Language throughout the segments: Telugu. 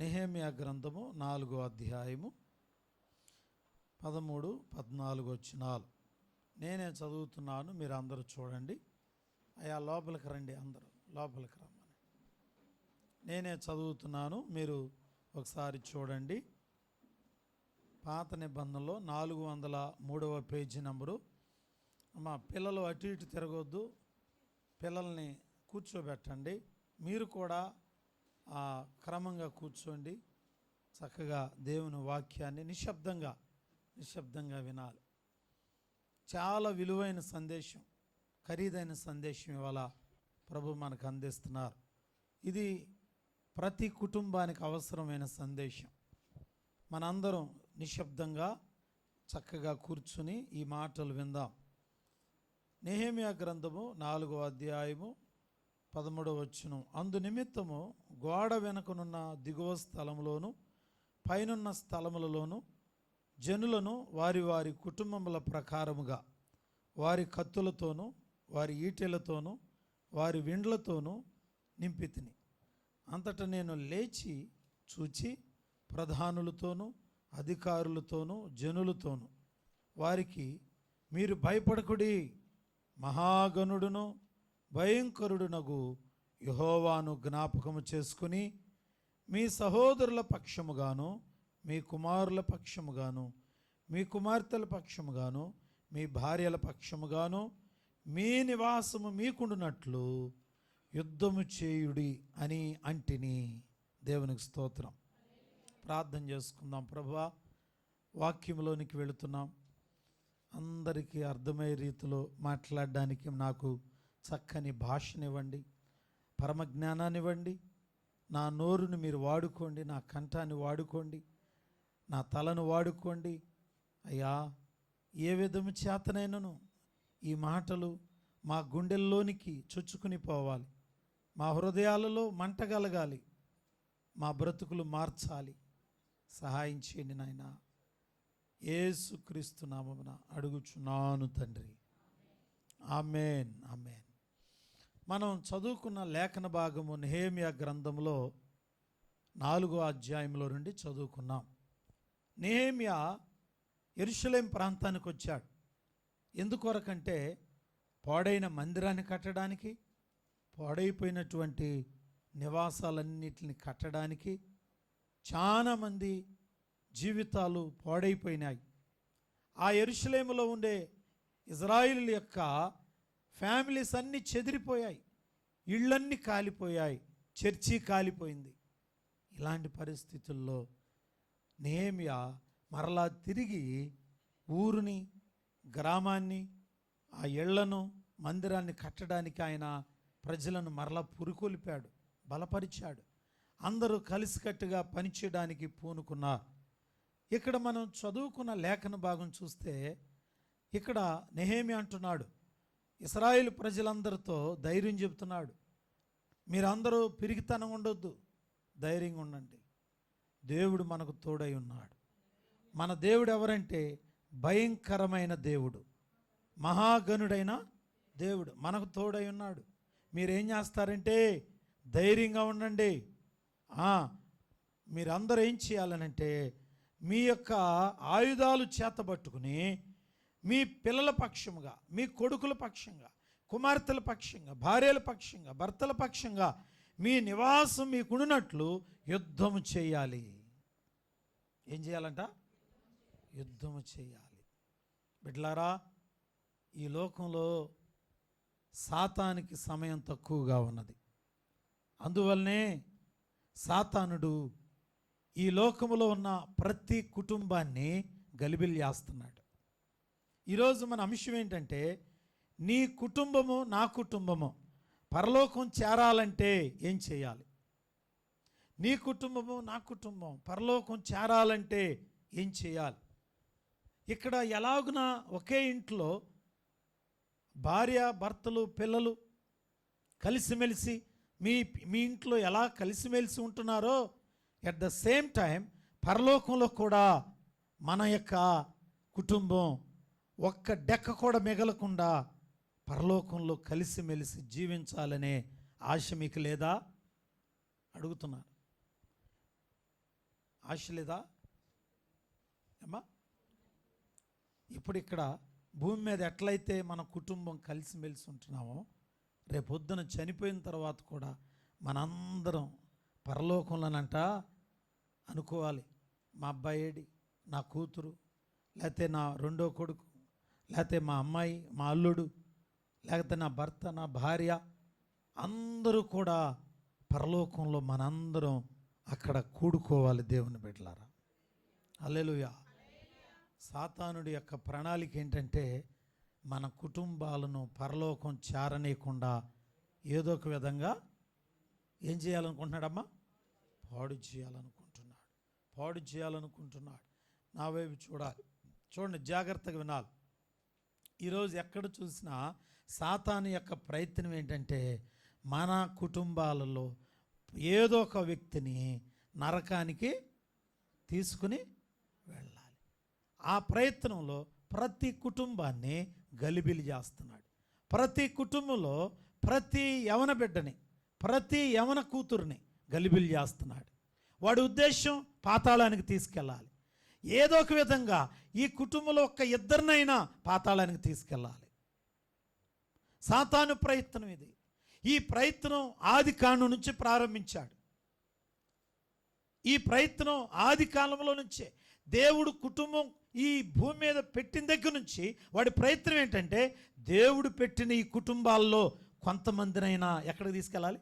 నెహెమ్యా గ్రంథము 4వ అధ్యాయము 13, 14 వచనాలు నేనే చదువుతున్నాను. మీరు అందరూ చూడండి. అయ్యా లోపలికి రండి, అందరూ లోపలికి రమ్మని. నేనే చదువుతున్నాను, మీరు ఒకసారి చూడండి. పాత నిబంధనలో 403వ పేజీ నంబరు. మా పిల్లలు అటు ఇటు తిరగొద్దు, పిల్లల్ని కూర్చోబెట్టండి. మీరు కూడా క్రమంగా కూర్చోండి. చక్కగా దేవుని వాక్యాన్ని నిశ్శబ్దంగా వినాలి. చాలా విలువైన సందేశం, ఖరీదైన సందేశం ఇవాళ ప్రభు మనకు అందిస్తున్నారు. ఇది ప్రతి కుటుంబానికి అవసరమైన సందేశం. మనందరం నిశ్శబ్దంగా చక్కగా కూర్చుని ఈ మాటలు విందాం. నెహెమ్యా గ్రంథము 4వ అధ్యాయము 13వ వచనం. అందు నిమిత్తము గోడ వెనుకనున్న దిగువ స్థలములోను పైనున్న స్థలములలోను జనులను వారి వారి కుటుంబముల ప్రకారముగా వారి కత్తులతోనూ వారి ఈటెలతోనూ వారి విండ్లతోనూ నింపితిని. అంతటా నేను లేచి చూచి ప్రధానులతోనూ అధికారులతోనూ జనులతోనూ వారికి, మీరు భయపడకుడి, మహాగణుడును భయంకరుడునగు యెహోవాను జ్ఞాపకము చేసుకుని మీ సహోదరుల పక్షముగాను మీ కుమారుల పక్షముగాను మీ కుమార్తెల పక్షముగాను మీ భార్యల పక్షముగాను మీ నివాసము మీకుండునట్లు యుద్ధము చేయుడి అని అంటిని. దేవునికి స్తోత్రం. ప్రార్థన చేసుకుందాం. ప్రభువా, వాక్యంలోనికి వెళుతున్నాం. అందరికీ అర్థమయ్యే రీతిలో మాట్లాడడానికి నాకు చక్కని భాషనివ్వండి, పరమజ్ఞానాన్నివ్వండి. నా నోరుని మీరు వాడుకోండి, నా కంఠాన్ని వాడుకోండి, నా తలను వాడుకోండి. అయ్యా, ఏ విధము చేతనైనను ఈ మాటలు మా గుండెల్లోనికి చొచ్చుకుని పోవాలి, మా హృదయాలలో మంటగలగాలి, మా బ్రతుకులు మార్చాలి. సహాయం చేయండి నాయన. యేసుక్రీస్తు నామమున అడుగుచున్నాను తండ్రి. ఆమేన్, ఆమేన్. మనం చదువుకున్న లేఖన భాగము నెహెమ్యా గ్రంథంలో 4వ అధ్యాయంలో నుండి చదువుకున్నాం. నెహెమ్యా యెరూషలేం ప్రాంతానికి వచ్చాడు. ఎందుకొరకంటే పాడైన మందిరాన్ని కట్టడానికి, పాడైపోయినటువంటి నివాసాలన్నిటిని కట్టడానికి. చాలామంది జీవితాలు పాడైపోయినాయి. ఆ యెరూషలేములో ఉండే ఇజ్రాయిల్ యొక్క ఫ్యామిలీస్ అన్నీ చెదిరిపోయాయి, ఇళ్ళన్నీ కాలిపోయాయి, చర్చి కాలిపోయింది. ఇలాంటి పరిస్థితుల్లో నెహెమ్యా మరలా తిరిగి ఊరుని, గ్రామాన్ని, ఆ ఇళ్లను, మందిరాన్ని కట్టడానికి ఆయన ప్రజలను మరలా పురికొల్పాడు, బలపరిచాడు. అందరూ కలిసికట్టుగా పనిచేయడానికి పూనుకున్నారు. ఇక్కడ మనం చదువుకున్న లేఖన భాగం చూస్తే ఇక్కడ నెహెమ్యా అంటున్నాడు, ఇశ్రాయేలు ప్రజలందరితో ధైర్యం చెబుతున్నాడు. మీరందరూ పిరికితనం ఉండొద్దు, ధైర్యంగా ఉండండి. దేవుడు మనకు తోడై ఉన్నాడు. మన దేవుడు ఎవరంటే భయంకరమైన దేవుడు, మహాగణుడైన దేవుడు మనకు తోడై ఉన్నాడు. మీరేం చేస్తారంటే ధైర్యంగా ఉండండి. మీరందరూ ఏం చేయాలనంటే మీ యొక్క ఆయుధాలు చేతబట్టుకుని మీ పిల్లల పక్షముగా, మీ కొడుకుల పక్షంగా, కుమార్తెల పక్షంగా, భార్యల పక్షంగా, భర్తల పక్షంగా మీ నివాసం మీకుండునట్లు యుద్ధము చేయాలి. ఏం చేయాలంట? యుద్ధము చేయాలి. బిడ్డలారా, ఈ లోకంలో సాతానికి సమయం తక్కువగా ఉన్నది. అందువల్లనే సాతానుడు ఈ లోకములో ఉన్న ప్రతి కుటుంబాన్ని గలిబిలి చేస్తున్నాడు. ఈరోజు మన అంశం ఏంటంటే, నీ కుటుంబము నా కుటుంబము పరలోకం చేరాలంటే ఏం చేయాలి? నీ కుటుంబము నా కుటుంబం పరలోకం చేరాలంటే ఏం చేయాలి? ఇక్కడ ఎలాగునా ఒకే ఇంట్లో భార్య, భర్తలు, పిల్లలు కలిసిమెలిసి మీ ఇంట్లో ఎలా కలిసిమెలిసి ఉంటున్నారో, ఎట్ ద సేమ్ టైం పరలోకంలో కూడా మన యొక్క కుటుంబం ఒక్క డెక్క కూడా మిగలకుండా పరలోకంలో కలిసిమెలిసి జీవించాలనే ఆశ మీకు లేదా? అడుగుతున్నాను. ఆశ లేదా అమ్మా? ఇప్పుడు ఇక్కడ భూమి మీద ఎట్లయితే మన కుటుంబం కలిసిమెలిసి ఉంటున్నామో, రేపొద్దున చనిపోయిన తర్వాత కూడా మనందరం పరలోకంలోనంట అనుకోవాలి, మా అబ్బాయి ఏడి, నా కూతురు, లేకపోతే నా రెండో కొడుకు, లేకపోతే మా అమ్మాయి, మా అల్లుడు, లేకపోతే నా భర్త, నా భార్య, అందరూ కూడా పరలోకంలో మనందరం అక్కడ కూడుకోవాలి. దేవుని బిడ్డలారా, హల్లెలూయా. సాతానుడి యొక్క ప్రణాళిక ఏంటంటే మన కుటుంబాలను పరలోకం చేరనీయకుండా ఏదో ఒక విధంగా ఏం చేయాలనుకుంటున్నాడమ్మా? పాడు చేయాలనుకుంటున్నాడు. నా వైపు చూడాలి, చూడండి, జాగ్రత్తగా వినాలి. ఈరోజు ఎక్కడ చూసినా సాతాను యొక్క ప్రయత్నం ఏంటంటే మన కుటుంబాలలో ఏదో ఒక వ్యక్తిని నరకానికి తీసుకుని వెళ్ళాలి. ఆ ప్రయత్నంలో ప్రతి కుటుంబాన్ని గలిబిలి చేస్తున్నాడు. ప్రతి కుటుంబంలో ప్రతి యవన బిడ్డని, ప్రతి యవన కూతురుని గలిబిలి చేస్తున్నాడు. వాడి ఉద్దేశం పాతాళానికి తీసుకెళ్ళాలి. ఏదో ఒక విధంగా ఈ కుటుంబంలో ఒక్క ఇద్దరినైనా పాతాళానికి తీసుకెళ్ళాలి. సాతాను ప్రయత్నం ఇది. ఈ ప్రయత్నం ఆది కాండం నుంచి ప్రారంభించాడు. ఈ ప్రయత్నం ఆది కాలంలో నుంచే దేవుడు కుటుంబం ఈ భూమి మీద పెట్టిన దగ్గర నుంచి వాడి ప్రయత్నం ఏంటంటే దేవుడు పెట్టిన ఈ కుటుంబాల్లో కొంతమందినైనా ఎక్కడికి తీసుకెళ్ళాలి?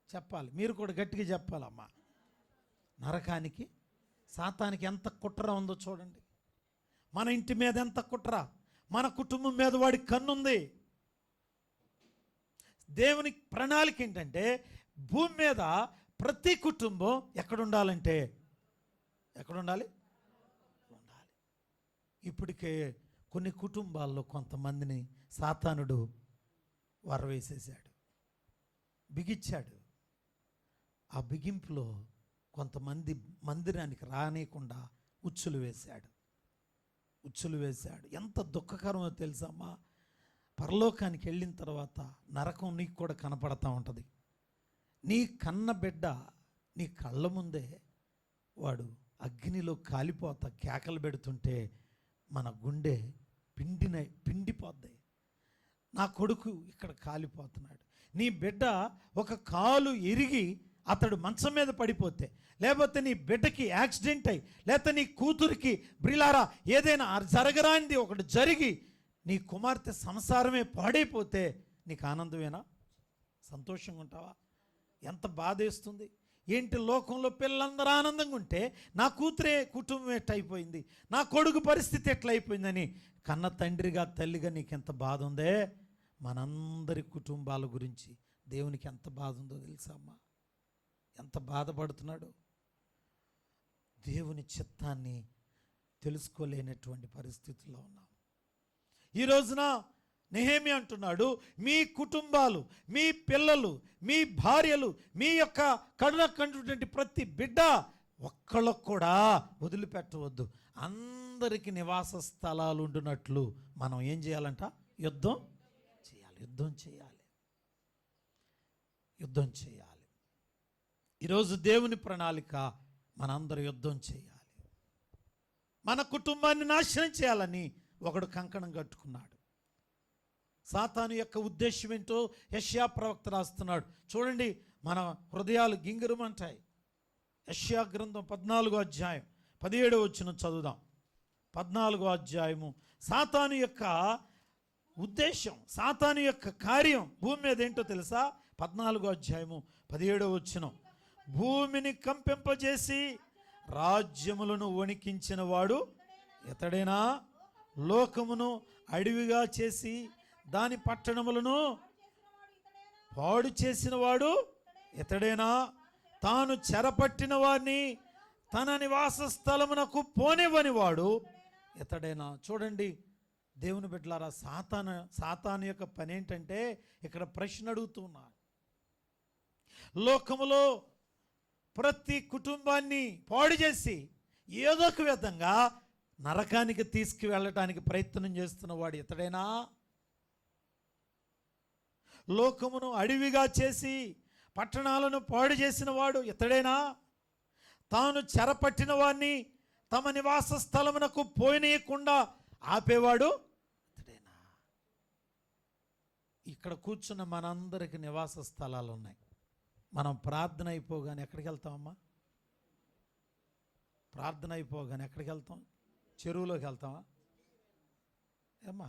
చెప్పాలి, మీరు కూడా గట్టిగా చెప్పాలమ్మా. నరకానికి. సాతానికి ఎంత కుట్ర ఉందో చూడండి. మన ఇంటి మీద ఎంత కుట్ర, మన కుటుంబం మీద వాడి కన్నుంది. దేవుని ప్రణాళిక ఏంటంటే భూమి మీద ప్రతి కుటుంబం ఎక్కడుండాలంటే ఎక్కడుండాలి? ఉండాలి. ఇప్పటికే కొన్ని కుటుంబాల్లో కొంతమందిని సాతానుడు వరవేసేసాడు, బిగించాడు. ఆ బిగింపులో కొంతమంది మందిరానికి రానియకుండా ఉచ్చులు వేశాడు. ఎంత దుఃఖకరమో తెలుసమ్మా. పరలోకానికి వెళ్ళిన తర్వాత నరకం నీకు కూడా కనపడతా ఉంటుంది. నీ కన్న బిడ్డ నీ కళ్ళ ముందే వాడు అగ్నిలో కాలిపోతా కేకలు పెడుతుంటే మన గుండె పిండిపోద్ది. నా కొడుకు ఇక్కడ కాలిపోతున్నాడు. నీ బిడ్డ ఒక కాలు ఇరిగి అతడు మంచం మీద పడిపోతే, లేకపోతే నీ బిడ్డకి యాక్సిడెంట్ అయ్యి, లేకపోతే నీ కూతురికి బ్రిలారా ఏదైనా జరగరానిది ఒకటి జరిగి నీ కుమార్తె సంసారమే పాడైపోతే నీకు ఆనందమేనా? సంతోషంగా ఉంటావా? ఎంత బాధేస్తుంది. ఏంటి, లోకంలో పిల్లలందరూ ఆనందంగా ఉంటే నా కూతురే కుటుంబం ఎట్లయిపోయింది, నా కొడుకు పరిస్థితి ఎట్లయిపోయిందని కన్న తండ్రిగా తల్లిగా నీకు ఎంత బాధ ఉందే. మనందరి కుటుంబాల గురించి దేవునికి ఎంత బాధ ఉందో తెలుసా అమ్మా? ఎంత బాధపడుతున్నాడు. దేవుని చిత్తాన్ని తెలుసుకోలేనటువంటి పరిస్థితుల్లో ఉన్నాం. ఈ రోజున నెహెమ్యా అంటున్నాడు, మీ కుటుంబాలు, మీ పిల్లలు, మీ భార్యలు, మీ యొక్క కడునకంటున్నటువంటి ప్రతి బిడ్డ ఒక్కళ్ళకు కూడా వదిలిపెట్టవద్దు. అందరికీ నివాస స్థలాలు ఉంటున్నట్లు మనం ఏం చేయాలంట? యుద్ధం చేయాలి. ఈరోజు దేవుని ప్రణాళిక మనందరూ యుద్ధం చేయాలి. మన కుటుంబాన్ని నాశనం చేయాలని ఒకడు కంకణం కట్టుకున్నాడు. సాతాను యొక్క ఉద్దేశం ఏంటో యెషయా ప్రవక్త రాస్తున్నాడు. చూడండి, మన హృదయాలు గింగిరమంటాయి. యెషయా గ్రంథం 14వ అధ్యాయం 17వ వచనం చదువుదాం. 14వ అధ్యాయము. సాతాను యొక్క ఉద్దేశం, సాతాను యొక్క కార్యం భూమి మీద ఏంటో తెలుసా? 14వ అధ్యాయము 17వ వచనం. భూమిని కంపింపజేసి రాజ్యములను వణికించిన వాడు ఇతడేనా? లోకమును అడవిగా చేసి దాని పట్టణములను పాడు చేసిన వాడు ఇతడేనా? తాను చెరపట్టిన వారిని తన నివాస స్థలమునకు పోనివ్వని వాడు ఇతడేనా? చూడండి దేవుని బిడ్డలారా, సాతాను యొక్క పని ఏంటంటే ఇక్కడ ప్రశ్న అడుగుతున్నా. లోకములో ప్రతి కుటుంబాన్ని పాడు చేసి ఏదో ఒక విధంగా నరకానికి తీసుకువెళ్ళటానికి ప్రయత్నం చేస్తున్న వాడు ఇతడేనా? లోకమును అడవిగా చేసి పట్టణాలను పాడు చేసిన వాడు ఇతడేనా? తాను చెరపట్టిన వాడిని తమ నివాస స్థలమునకు పోనీయకుండా ఆపేవాడు ఇతడేనా? ఇక్కడ కూర్చున్న మనందరికి నివాస స్థలాలు ఉన్నాయి. మనం ప్రార్థన అయిపోగానే ఎక్కడికి వెళ్తామమ్మా? ప్రార్థన అయిపోగానే ఎక్కడికి వెళ్తాం? చెరువులోకి వెళ్తామా? ఏమ్మా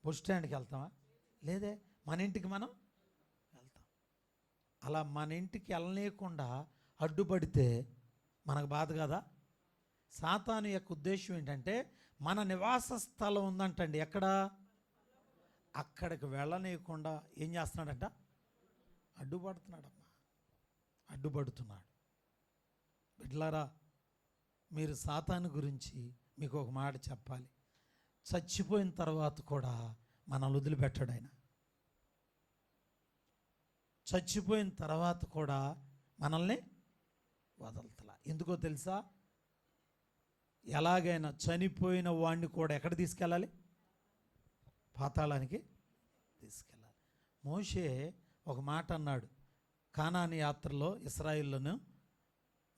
బస్ స్టాండ్కి వెళ్తామా? లేదే, మన ఇంటికి మనం వెళ్తాం. అలా మన ఇంటికి వెళ్ళనీయకుండా అడ్డుపడితే మనకు బాధ కదా? సాతాను యొక్క ఉద్దేశం ఏంటంటే మన నివాస స్థలం ఉందంటండి, ఎక్కడ? అక్కడికి వెళ్ళనీయకుండా ఏం చేస్తున్నాడంట? అడ్డుపడుతున్నాడమ్మా, అడ్డుపడుతున్నాడు. బిడ్డలారా, మీరు సాతాను గురించి మీకు ఒక మాట చెప్పాలి. చచ్చిపోయిన తర్వాత కూడా మనల్ని వదిలిపెట్టాడు ఆయన. చచ్చిపోయిన తర్వాత కూడా మనల్ని వదలతలా. ఎందుకో తెలుసా? ఎలాగైనా చనిపోయిన వాడిని కూడా ఎక్కడ తీసుకెళ్ళాలి? పాతాళానికి తీసుకెళ్ళాలి. మోషే ఒక మాట అన్నాడు. కానాను యాత్రలో ఇశ్రాయేలును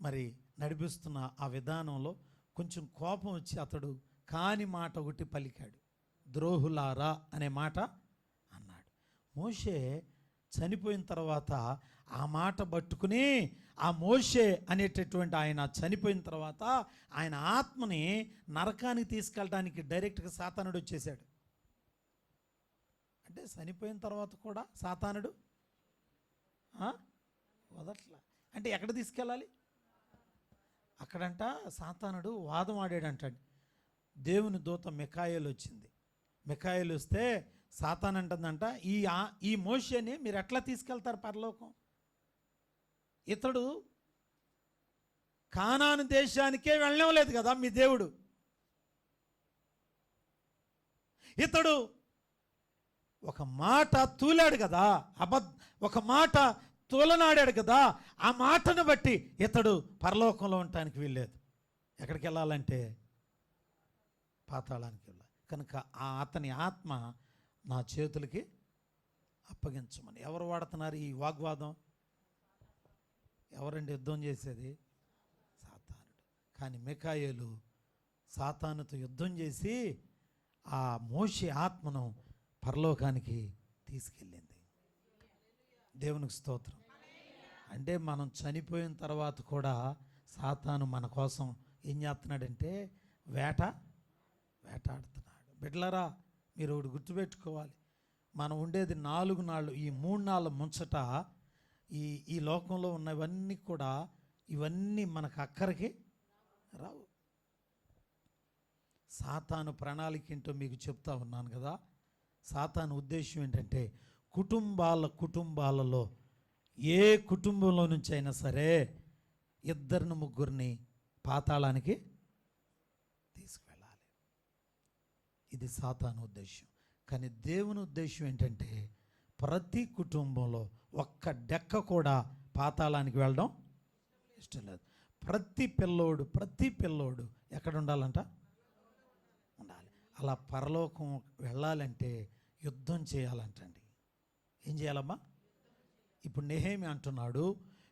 మరి నడిపిస్తున్న ఆ విధానంలో కొంచెం కోపం వచ్చి అతడు కాని మాట ఒకటి పలికాడు. ద్రోహులారా అనే మాట అన్నాడు. మోషే చనిపోయిన తర్వాత ఆ మాట పట్టుకుని ఆ మోషే అనేటటువంటి ఆయన చనిపోయిన తర్వాత ఆయన ఆత్మని నరకానికి తీసుకెళ్ళడానికి డైరెక్ట్గా సాతానుడు వచ్చేసాడు. అంటే చనిపోయిన తర్వాత కూడా సాతానుడు వదట్లా. అంటే ఎక్కడ తీసుకెళ్ళాలి? అక్కడంట సాతానుడు వాదం ఆడాడంటాడు. దేవుని దూత మిఖాయేలు వచ్చింది. మిఖాయేలు వస్తే సాతాను అంటుందంట, ఈ మోషేని మీరు ఎట్లా తీసుకెళ్తారు పరలోకం? ఇతడు కానాను దేశానికే వెళ్ళలేదు కదా మీ దేవుడు. ఇతడు ఒక మాట తూలాడు కదా, ఒక మాట తూలనాడాడు కదా, ఆ మాటను బట్టి ఇతడు పరలోకంలో ఉండటానికి వీల్లేదు. ఎక్కడికి వెళ్ళాలంటే పాతాళానికి వెళ్ళాలి. కనుక అతని ఆత్మ నా చేతులకి అప్పగించమని. ఎవరు వాడుతున్నారు ఈ వాగ్వాదం? ఎవరండి యుద్ధం చేసేది? సాతానుడు. కానీ మిఖాయేలు సాతానుతో యుద్ధం చేసి ఆ మోషే ఆత్మను పరలోకానికి తీసుకెళ్ళింది. దేవునికి స్తోత్రం. అంటే మనం చనిపోయిన తర్వాత కూడా సాతాను మన కోసం ఏం చేస్తున్నాడంటే వేటాడుతున్నాడు. బిడ్డలారా, మీరు ఒకటి గుర్తుపెట్టుకోవాలి. మనం ఉండేది 4 నాళ్ళు. ఈ 3 నాళ్ళ ముంచట ఈ లోకంలో ఉన్నవన్నీ కూడా ఇవన్నీ మనకు అక్కడికి రావు. సాతాను ప్రణాళిక ఏంటో మీకు చెప్తా ఉన్నాను కదా. సాతాను ఉద్దేశం ఏంటంటే కుటుంబాలలో ఏ కుటుంబంలో నుంచి అయినా సరే 2-3 పాతాళానికి తీసుకువెళ్ళాలి. ఇది సాతాను ఉద్దేశం. కానీ దేవుని ఉద్దేశం ఏంటంటే ప్రతి కుటుంబంలో ఒక్క డెక్క కూడా పాతాళానికి వెళ్ళడం ఇష్టం లేదు. ప్రతి పిల్లోడు ఎక్కడ ఉండాలంట? ఉండాలి. అలా పరలోకం వెళ్ళాలంటే యుద్ధం చేయాలంటండి. ఏం చేయాలమ్మా? ఇప్పుడు నెహెమ్యా అంటున్నాడు,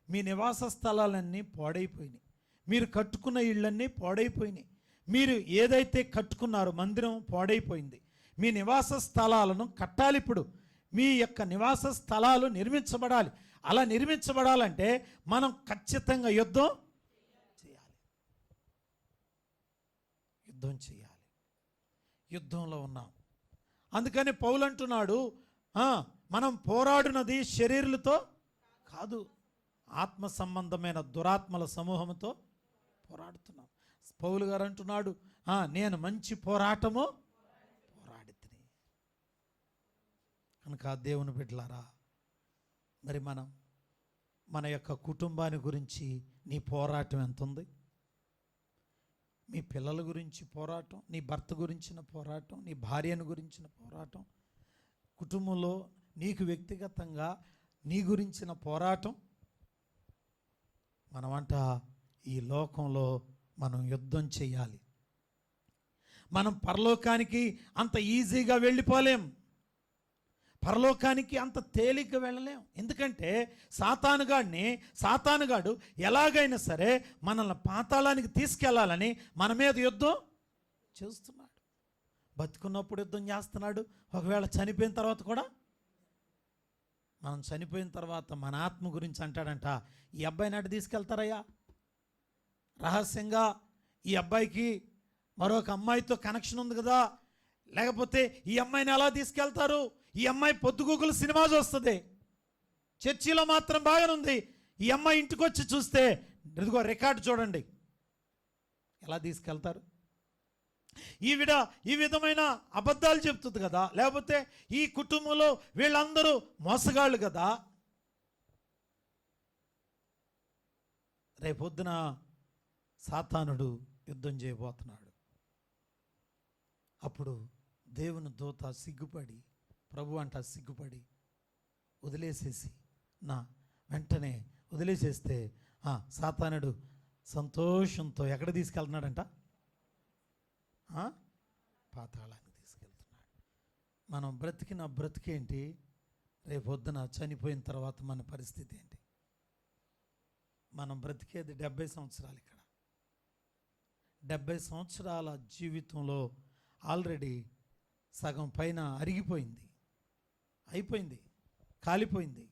మీ నివాస స్థలాలన్నీ పాడైపోయినాయి, మీరు కట్టుకున్న ఇళ్ళన్నీ పాడైపోయినాయి, మీరు ఏదైతే కట్టుకున్నారో మందిరం పాడైపోయింది, మీ నివాస స్థలాలను కట్టాలి. ఇప్పుడు మీ యొక్క నివాస స్థలాలు నిర్మించబడాలి. అలా నిర్మించబడాలంటే మనం ఖచ్చితంగా యుద్ధం చేయాలి. యుద్ధంలో ఉన్నాం. అందుకని పౌలు అంటున్నాడు, మనం పోరాడునది శరీరులతో కాదు, ఆత్మ సంబంధమైన దురాత్మల సమూహంతో పోరాడుతున్నాం. పౌలు గారు అంటున్నాడు, నేను మంచి పోరాటము పోరాడితిని. కనుక దేవుని బిడ్డలారా, మరి మన యొక్క కుటుంబాన్ని గురించి నీ పోరాటం ఎంత ఉంది? మీ పిల్లల గురించి పోరాటం, నీ భర్త గురించిన పోరాటం, నీ భార్యను గురించిన పోరాటం, కుటుంబంలో నీకు వ్యక్తిగతంగా నీ గురించిన పోరాటం. మనమంట ఈ లోకంలో మనం యుద్ధం చేయాలి. మనం పరలోకానికి అంత ఈజీగా వెళ్ళిపోలేం. పరలోకానికి అంత తేలిక వెళ్ళలేం. ఎందుకంటే సాతానుగాడు ఎలాగైనా సరే మనల్ని పాతాళానికి తీసుకెళ్లాలని మన మీద యుద్ధం చేస్తున్నాడు. బతుకున్నప్పుడు యుద్ధం చేస్తున్నాడు, ఒకవేళ చనిపోయిన తర్వాత కూడా. మనం చనిపోయిన తర్వాత మన ఆత్మ గురించి అంటాడంట, ఈ అబ్బాయిని అటు తీసుకెళ్తారయ్యా రహస్యంగా, ఈ అబ్బాయికి మరొక అమ్మాయితో కనెక్షన్ ఉంది కదా, లేకపోతే ఈ అమ్మాయిని ఎలా తీసుకెళ్తారు, ఈ అమ్మాయి పొద్దుగూకులు సినిమా చూస్తుంది, చర్చిలో మాత్రం బాగానే ఉంది, ఈ అమ్మాయి ఇంటికి వచ్చి చూస్తే ఇదిగో రికార్డు చూడండి, ఎలా తీసుకెళ్తారు? ఈవిడ ఈ విధమైన అబద్ధాలు చెప్తుంది కదా, లేకపోతే ఈ కుటుంబంలో వీళ్ళందరూ మోసగాళ్ళు కదా. రేపొద్దున సాతానుడు యుద్ధం చేయబోతున్నాడు. అప్పుడు దేవుని దూత సిగ్గుపడి, ప్రభు అంట సిగ్గుపడి వదిలేసేసి, నా వెంటనే వదిలేసేస్తే సాతానుడు సంతోషంతో ఎక్కడ తీసుకెళ్తున్నాడంట? పాతాళానికి తీసుకెళ్తున్నాడు. మనం బ్రతికిన బ్రతికేంటి? రేపొద్దున చనిపోయిన తర్వాత మన పరిస్థితి ఏంటి? మనం బ్రతికేది 70 సంవత్సరాలు. ఇక్కడ 70 సంవత్సరాల జీవితంలో ఆల్రెడీ సగం పైన అరిగిపోయింది, అయిపోయింది, కాలిపోయింది.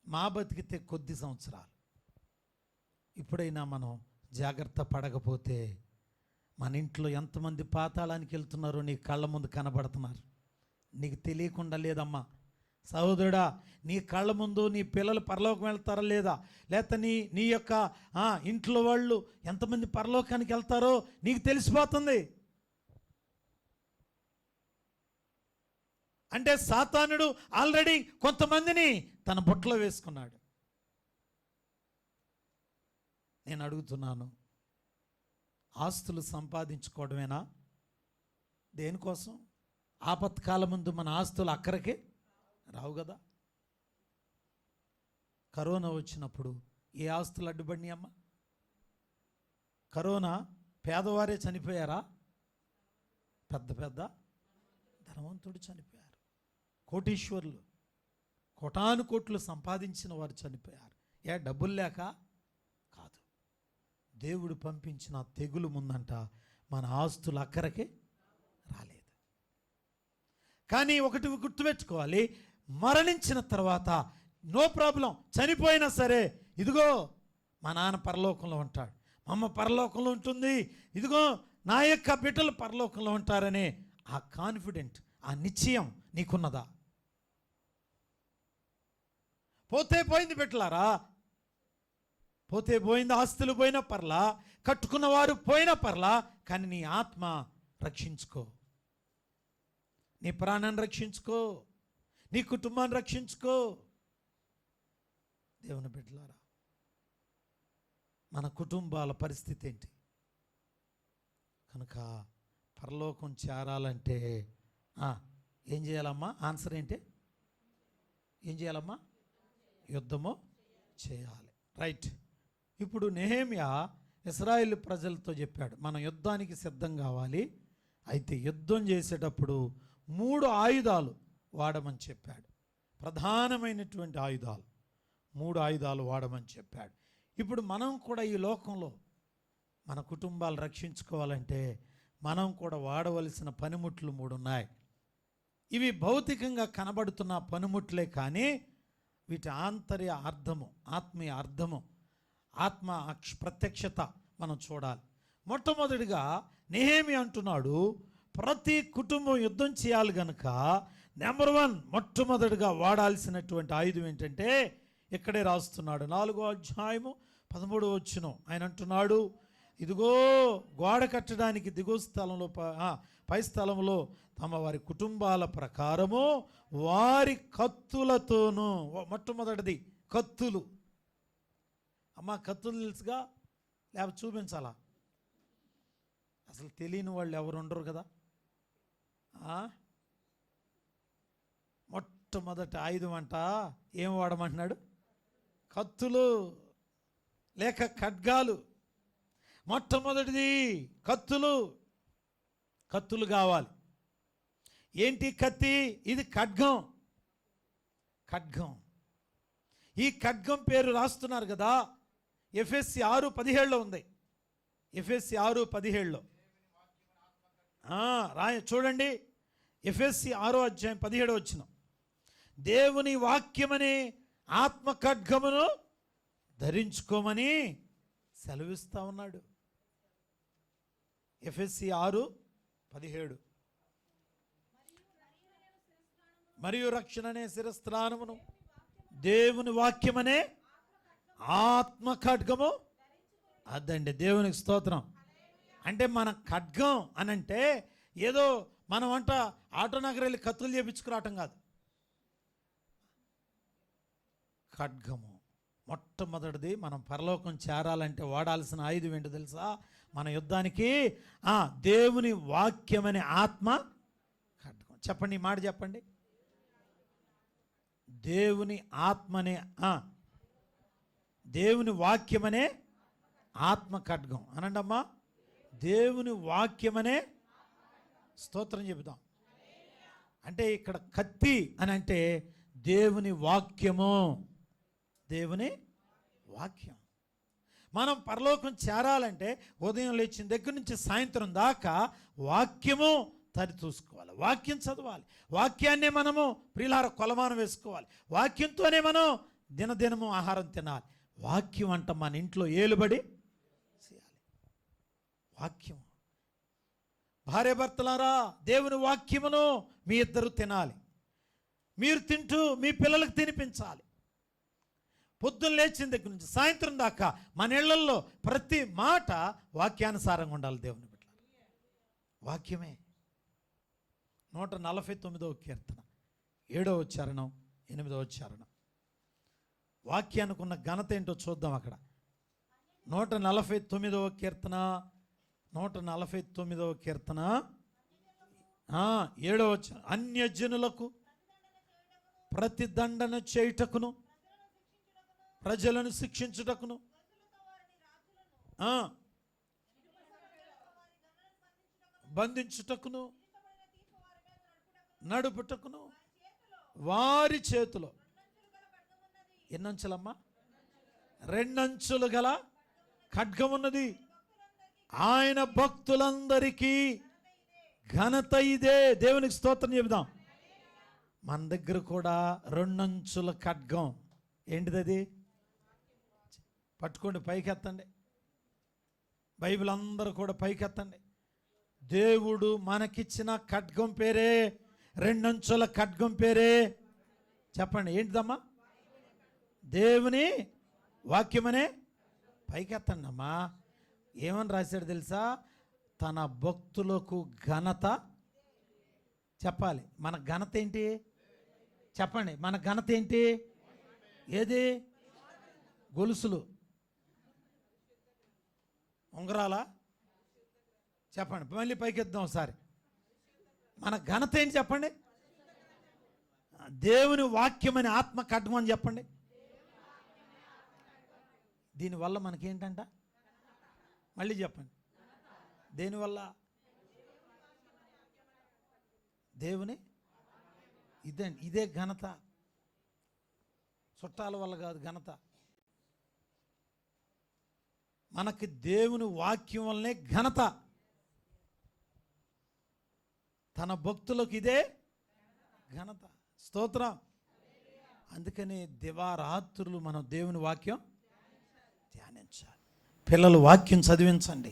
మా బతికితే కొద్ది సంవత్సరాలు. ఇప్పుడైనా మనం జాగ్రత్త పడకపోతే మన ఇంట్లో ఎంతమంది పాతాళానికి వెళ్తున్నారో నీ కళ్ళ ముందు కనబడుతున్నారు, నీకు తెలియకుండా లేదమ్మా. సహోదరుడా, నీ కళ్ళ ముందు నీ పిల్లలు పరలోకం వెళ్తారా లేదా, లేకపోతే నీ యొక్క ఇంట్లో వాళ్ళు ఎంతమంది పరలోకానికి వెళ్తారో నీకు తెలిసిపోతుంది. అంటే సాతానుడు ఆల్రెడీ కొంతమందిని తన బుట్టలో వేసుకున్నాడు. నేను అడుగుతున్నాను, ఆస్తులు సంపాదించుకోవడమేనా? దేనికోసం? ఆపత్కాలం ముందు మన ఆస్తులు అక్కడికే రావు కదా. కరోనా వచ్చినప్పుడు ఏ ఆస్తులు అడ్డుపడినాయి అమ్మ? కరోనా పేదవారే చనిపోయారా? పెద్ద పెద్ద ధనవంతుడు చనిపోయారు, కోటీశ్వర్లు కోటాను కోట్లు సంపాదించిన వారు చనిపోయారు. డబ్బులు లేక కాదు, దేవుడు పంపించిన తెగులు ముందంట మన ఆస్తులు అక్కడికే రాలేదు. కానీ ఒకటి గుర్తుపెట్టుకోవాలి, మరణించిన తర్వాత నో ప్రాబ్లం, చనిపోయినా సరే ఇదిగో మా నాన్న పరలోకంలో ఉంటాడు, మా అమ్మ పరలోకంలో ఉంటుంది, ఇదిగో నా యొక్క బిడ్డలు పరలోకంలో ఉంటారనే ఆ కాన్ఫిడెంట్, ఆ నిశ్చయం నీకున్నదా? పోతే పోయింది బిడ్డలారా, పోతే పోయింది, ఆస్తులు పోయినా పర్లా, కట్టుకున్నవారు పోయినా పర్లా, కానీ నీ ఆత్మ రక్షించుకో, నీ ప్రాణాన్ని రక్షించుకో, నీ కుటుంబాన్ని రక్షించుకో. దేవుని బిడ్డలారా, మన కుటుంబాల పరిస్థితి ఏంటి? కనుక పరలోకం చేరాలంటే ఏం చేయాలమ్మా? ఆన్సర్ ఏంటి? ఏం చేయాలమ్మా? యుద్ధము చేయాలి. రైట్. ఇప్పుడు నెహెమ్యా ఇశ్రాయేలు ప్రజలతో చెప్పాడు, మనం యుద్ధానికి సిద్ధం కావాలి, అయితే యుద్ధం చేసేటప్పుడు 3 ఆయుధాలు వాడమని చెప్పాడు. ప్రధానమైనటువంటి ఆయుధాలు 3 ఆయుధాలు వాడమని చెప్పాడు. ఇప్పుడు మనం కూడా ఈ లోకంలో మన కుటుంబాలు రక్షించుకోవాలంటే మనం కూడా వాడవలసిన పనిముట్లు 3 ఉన్నాయి. ఇవి భౌతికంగా కనబడుతున్న పనిముట్లే, కానీ వీటి ఆంతర్య అర్థము, ఆత్మీయ అర్థము, ఆత్మ ప్రత్యక్షత మనం చూడాలి. మొట్టమొదటిగా నెహెమ్యా అంటున్నాడు, ప్రతి కుటుంబం యుద్ధం చేయాలి గనుక నెంబర్ 1 మొట్టమొదటిగా వాడాల్సినటువంటి ఆయుధం ఏంటంటే, ఇక్కడే రాస్తున్నాడు 4వ అధ్యాయము 13వ వచనం. ఆయన అంటున్నాడు, ఇదిగో గోడ కట్టడానికి దిగువ స్థలంలో పై స్థలంలో తమ వారి కుటుంబాల ప్రకారము వారి కత్తులతోనూ. మొట్టమొదటిది కత్తులు. అమ్మ కత్తులు తెలుసుగా, లేకపోతే చూపించాలా? అసలు తెలియని వాళ్ళు ఎవరు ఉండరు కదా. మొట్టమొదటి ఆయుధం అంట ఏం వాడమంటున్నాడు? కత్తులు లేక ఖడ్గాలు. మొట్టమొదటిది కత్తులు. కత్తులు కావాలి. ఏంటి కత్తి? ఇది ఖడ్గం. ఖడ్గం. ఈ ఖడ్గం పేరు రాస్తున్నారు కదా, ఎఫెసీ 6:17 ఉంది. ఎఫెసీ 6:17 చూడండి. ఎఫెసీ 6:17 దేవుని వాక్యమనే ఆత్మ ఖడ్గమును ధరించుకోమని సెలవిస్తా ఉన్నాడు. ఎఫెసీ 6:17 మరియు రక్షణ అనే శిరస్త్రాణమును దేవుని వాక్యమనే ఆత్మ ఖడ్గము. అదండి దేవునికి స్తోత్రం. అంటే మన ఖడ్గం అనంటే ఏదో మనం ఆటో నగర్ వెళ్ళి కత్తులు చేపించుకురావటం కాదు. ఖడ్గము మొట్టమొదటిది మనం పరలోకం చేరాలంటే వాడాల్సిన ఆయుధం ఏంటో తెలుసా? మన యుద్ధానికి దేవుని వాక్యమనే ఆత్మ ఖడ్గం. చెప్పండి, ఈ మాట చెప్పండి. దేవుని ఆత్మనే దేవుని వాక్యమనే ఆత్మ ఖడ్గం అనండి అమ్మా. దేవుని వాక్యమనే స్తోత్రం చెబుతాం. అంటే ఇక్కడ కత్తి అని అంటే దేవుని వాక్యము, దేవుని వాక్యం. మనం పరలోకం చేరాలంటే ఉదయం లేచిన దగ్గర నుంచి సాయంత్రం దాకా వాక్యము తరి చూసుకోవాలి, వాక్యం చదవాలి, వాక్యాన్నే మనము ప్రియులార కొలమానం వేసుకోవాలి, వాక్యంతోనే మనం దినదినము ఆహారం తినాలి. వాక్యం అంట మన ఇంట్లో ఏలుబడి చేయాలి. వాక్యం. భార్యాభర్తలారా, దేవుని వాక్యమును మీ ఇద్దరు తినాలి. మీరు తింటూ మీ పిల్లలకు తినిపించాలి. పొద్దున్న లేచిన దగ్గర నుంచి సాయంత్రం దాకా మన ఇళ్లల్లో ప్రతి మాట వాక్యానుసారంగా ఉండాలి. దేవుని బిడ్డ వాక్యమే. 149వ కీర్తన 7వ చరణం 8వ చరణం. వాక్యానికి ఉన్న ఘనత ఏంటో చూద్దాం. అక్కడ 149వ కీర్తన 149వ కీర్తన 7వ చరణం. అన్యజనులకు ప్రతిదండన చేయుటకును ప్రజలను శిక్షించుటకును బంధించుటకును నడుపుటకును వారి చేతిలో ఎన్నంచులమ్మా? 2 అంచులు గల ఖడ్గమున్నది. ఆయన భక్తులందరికీ ఘనత ఇదే. దేవునికి స్తోత్రం చెబుదాం. మన దగ్గర కూడా 2 అంచుల ఖడ్గం. ఏంటిది అది? పట్టుకోండి, పైకెత్తండి. బైబిల్ అందరూ కూడా పైకెత్తండి. దేవుడు మనకిచ్చిన ఖడ్గం పేరే 2 అంచుల ఖడ్గం పేరే. చెప్పండి, ఏంటిదమ్మా? దేవుని వాక్యమనే. పైకెత్తండి అమ్మా. ఏమని రాశాడు తెలుసా? తన భక్తులకు ఘనత. చెప్పాలి, మన ఘనత ఏంటి? చెప్పండి, మన ఘనత ఏంటి? ఏది? గొలుసులు, ఉంగరాలా? చెప్పండి, మళ్ళీ పైకెత్తాం ఒకసారి. మన ఘనత ఏంటి చెప్పండి? దేవుని వాక్యమని ఆత్మ ఖడ్గం అని చెప్పండి. దీనివల్ల మనకేంటంట? మళ్ళీ చెప్పండి. దేనివల్ల? దేవుని ఇదే ఘనత. చుట్టాల వల్ల కాదు ఘనత. మనకి దేవుని వాక్యం వల్లనే ఘనత. తన భక్తులకు ఇదే ఘనత. స్తోత్రం. అందుకని దివారాత్రులు మనం దేవుని వాక్యం ధ్యానించాలి. పిల్లలు వాక్యం చదివించండి.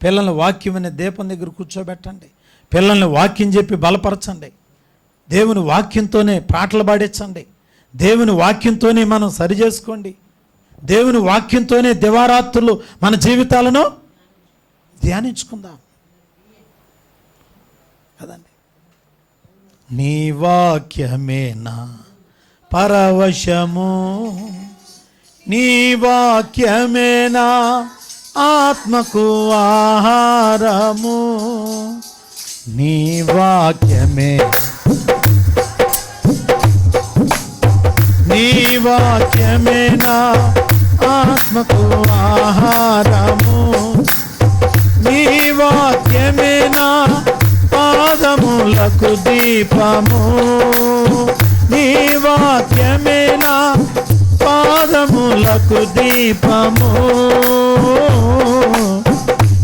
పిల్లల్ని వాక్యం అనే దీపం దగ్గర కూర్చోబెట్టండి. పిల్లల్ని వాక్యం చెప్పి బలపరచండి. దేవుని వాక్యంతోనే పాటలు పాడించండి. దేవుని వాక్యంతోనే మనం సరి చేసుకోండి. దేవుని వాక్యంతోనే దివారాత్రులు మన జీవితాలను ధ్యానించుకుందాం కదండి. నీ వాక్యమేనా పరవశము, నీ వాక్యమేనా ఆత్మకు ఆహారము, నీ వాక్యమే, నీ వాక్యమేనా ఆత్మకు ఆహారము, నీ వాక్యమేనా పాదములకు దీపము, నీ వాక్యమే నా పాదములకు దీపము,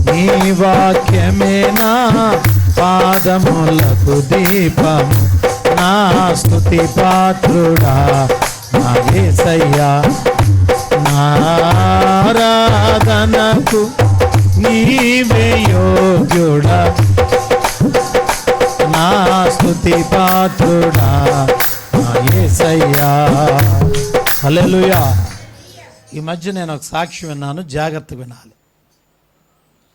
నీ వాక్యమే నా పాదములకు దీపము, నా స్తుతి పాత్రుడా నా యేసయ్యా, నా ఆరాధనకు నీవే యోగ్యుడా, నా స్తుతి పాత్రుడా నా యేసయ్యా. హల్లెలూయా. ఈ మధ్య నేను ఒక సాక్షి విన్నాను, జాగ్రత్త వినాలి.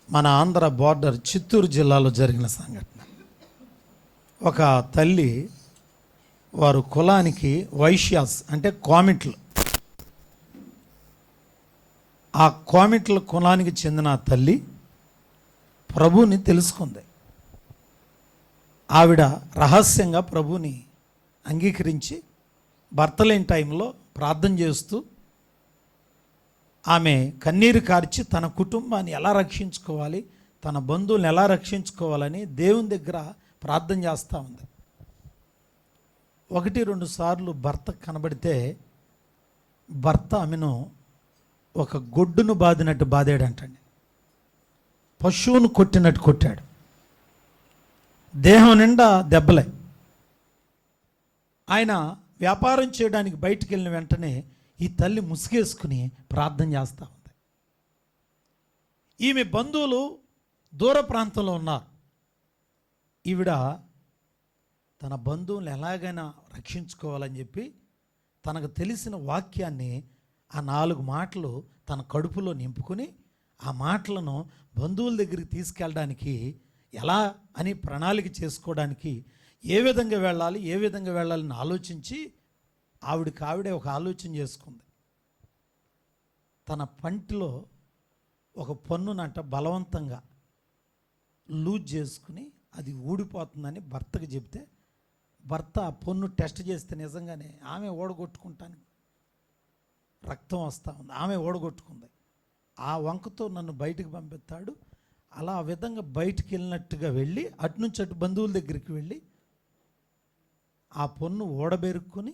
మన ఆంధ్ర బోర్డర్ చిత్తూరు జిల్లాలో జరిగిన సంఘటన. ఒక తల్లి, వారు కులానికి వైశ్యాస్ అంటే కోమిట్లు, ఆ కోమిట్ల కులానికి చెందిన ఆ తల్లి ప్రభువుని తెలుసుకుంది. ఆవిడ రహస్యంగా ప్రభువుని అంగీకరించి భర్త లేని టైంలో ప్రార్థన చేస్తూ ఆమె కన్నీరు కార్చి తన కుటుంబాన్ని ఎలా రక్షించుకోవాలి, తన బంధువులను ఎలా రక్షించుకోవాలని దేవుని దగ్గర ప్రార్థన చేస్తూ ఉంది. 1-2 సార్లు భర్త కనబడితే భర్త ఆమెను ఒక గొడ్డును బాదినట్టు బాదాడంటండి, పశువును కొట్టినట్టు కొట్టాడు, దేహం నిండా దెబ్బలే. ఆయన వ్యాపారం చేయడానికి బయటికి వెళ్ళిన వెంటనే ఈ తల్లి ముసుగేసుకుని ప్రార్థన చేస్తూ ఉంది. ఈమె బంధువులు దూర ప్రాంతంలో ఉన్నారు. ఈవిడ తన బంధువులను ఎలాగైనా రక్షించుకోవాలని చెప్పి తనకు తెలిసిన వాక్యాన్ని ఆ 4 మాటలు తన కడుపులో నింపుకొని ఆ మాటలను బంధువుల దగ్గరికి తీసుకెళ్ళడానికి ఎలా అని ప్రణాళిక చేసుకోవడానికి ఏ విధంగా వెళ్ళాలని ఆలోచించి ఆవిడే ఒక ఆలోచన చేసుకుంది. తన పంటిలో ఒక పన్నునంట బలవంతంగా లూజ్ చేసుకుని అది ఊడిపోతుందని భర్తకు చెప్తే, భర్త ఆ పన్ను టెస్ట్ చేస్తే నిజంగానే ఆమె ఓడగొట్టుకుంటాను రక్తం వస్తూ ఉంది, ఆమె ఓడగొట్టుకుంది. ఆ వంకతో నన్ను బయటికి పంపిస్తాడు, అలా ఆ విధంగా బయటికి వెళ్ళినట్టుగా వెళ్ళి అటునుంచి అటు బంధువుల దగ్గరికి వెళ్ళి ఆ పన్ను ఓడబెరుక్కుని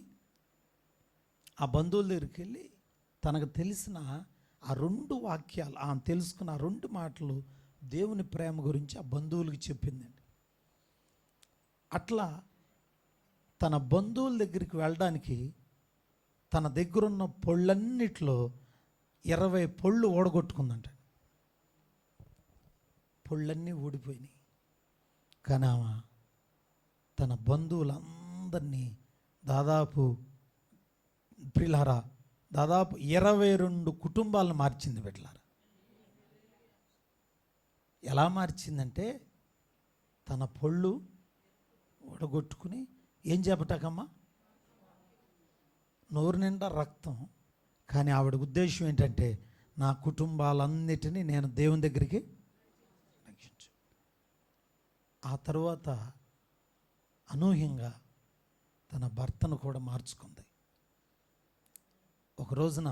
ఆ బంధువుల దగ్గరికి వెళ్ళి తనకు తెలిసిన ఆ 2 వాక్యాలు ఆమె తెలుసుకున్న ఆ 2 మాటలు దేవుని ప్రేమ గురించి ఆ బంధువులకు చెప్పిందండి. అట్లా తన బంధువుల దగ్గరికి వెళ్ళడానికి తన దగ్గరున్న పొళ్ళన్నిట్లో 20 పొళ్ళు ఓడగొట్టుకుందంట. పొళ్ళన్నీ ఊడిపోయినాయి. కానీ ఆమె తన బంధువులందరినీ దాదాపు 22 కుటుంబాలను మార్చింది బిడ్డలారా. ఎలా మార్చిందంటే తన పొళ్ళు ఓడగొట్టుకుని ఏం చెప్పటాకమ్మా, నోరు నిండా రక్తం. కానీ ఆవిడ ఉద్దేశం ఏంటంటే నా కుటుంబాలన్నిటినీ నేను దేవుని దగ్గరికి రక్షించు. ఆ తరువాత అనూహ్యంగా తన భర్తను కూడా మార్చుకుంది. ఒక రోజున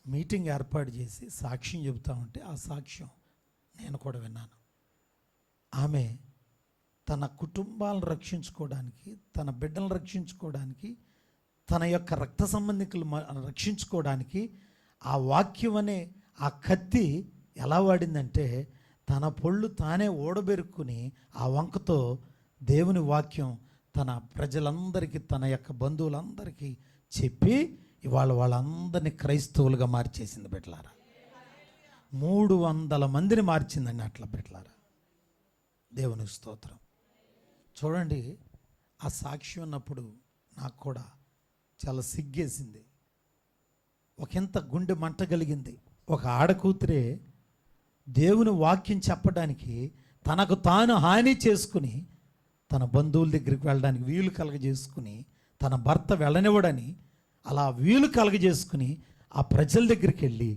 మీటింగ్ ఏర్పాటు చేసి సాక్ష్యం చెబుతా ఉంటే ఆ సాక్ష్యం నేను కూడా విన్నాను. ఆమె తన కుటుంబాలను రక్షించుకోవడానికి, తన బిడ్డలను రక్షించుకోవడానికి, తన యొక్క రక్త సంబంధికులు రక్షించుకోవడానికి ఆ వాక్యం అనే ఆ కత్తి ఎలా వాడిందంటే తన పొళ్ళు తానే ఓడబెరుక్కుని ఆ వంకతో దేవుని వాక్యం తన ప్రజలందరికీ, తన యొక్క బంధువులందరికీ చెప్పి ఇవాళ వాళ్ళందరినీ క్రైస్తవులుగా మార్చేసింది బిడ్డలారా. 300 మందిని మార్చిందండి అట్లా బిడ్డలారా. దేవుని స్తోత్రం. చూడండి, ఆ సాక్ష్యం ఉన్నప్పుడు నాకు కూడా చాలా సిగ్గేసింది, ఒకంత గుండె మంట కలిగింది. ఒక ఆడకూతురే దేవుని వాక్యం చెప్పడానికి తనకు తాను హాని చేసుకుని తన బంధువుల దగ్గరికి వెళ్ళడానికి వీలు కలగజేసుకుని, తన భర్త వెళ్ళనివ్వడని అలా వీలు కలగజేసుకుని ఆ ప్రజల దగ్గరికి వెళ్ళి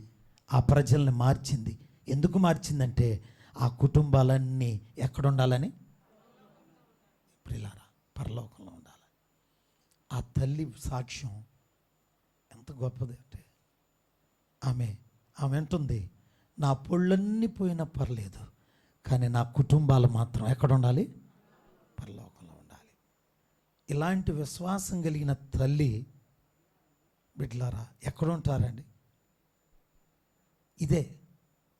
ఆ ప్రజల్ని మార్చింది. ఎందుకు మార్చిందంటే ఆ కుటుంబాలన్నీ ఎక్కడుండాలని, ప్రియులారా, పరలోకంలో ఉండాలి. ఆ తల్లి సాక్ష్యం ఎంత గొప్పది అంటే ఆమె అంటుంది, నా పొళ్ళన్నీ పోయినా పర్లేదు, కానీ నా కుటుంబాలు మాత్రం ఎక్కడ ఉండాలి, పరలోకంలో ఉండాలి. ఇలాంటి విశ్వాసం కలిగిన తల్లి బిడ్డలారా ఎక్కడుంటారండి? ఇదే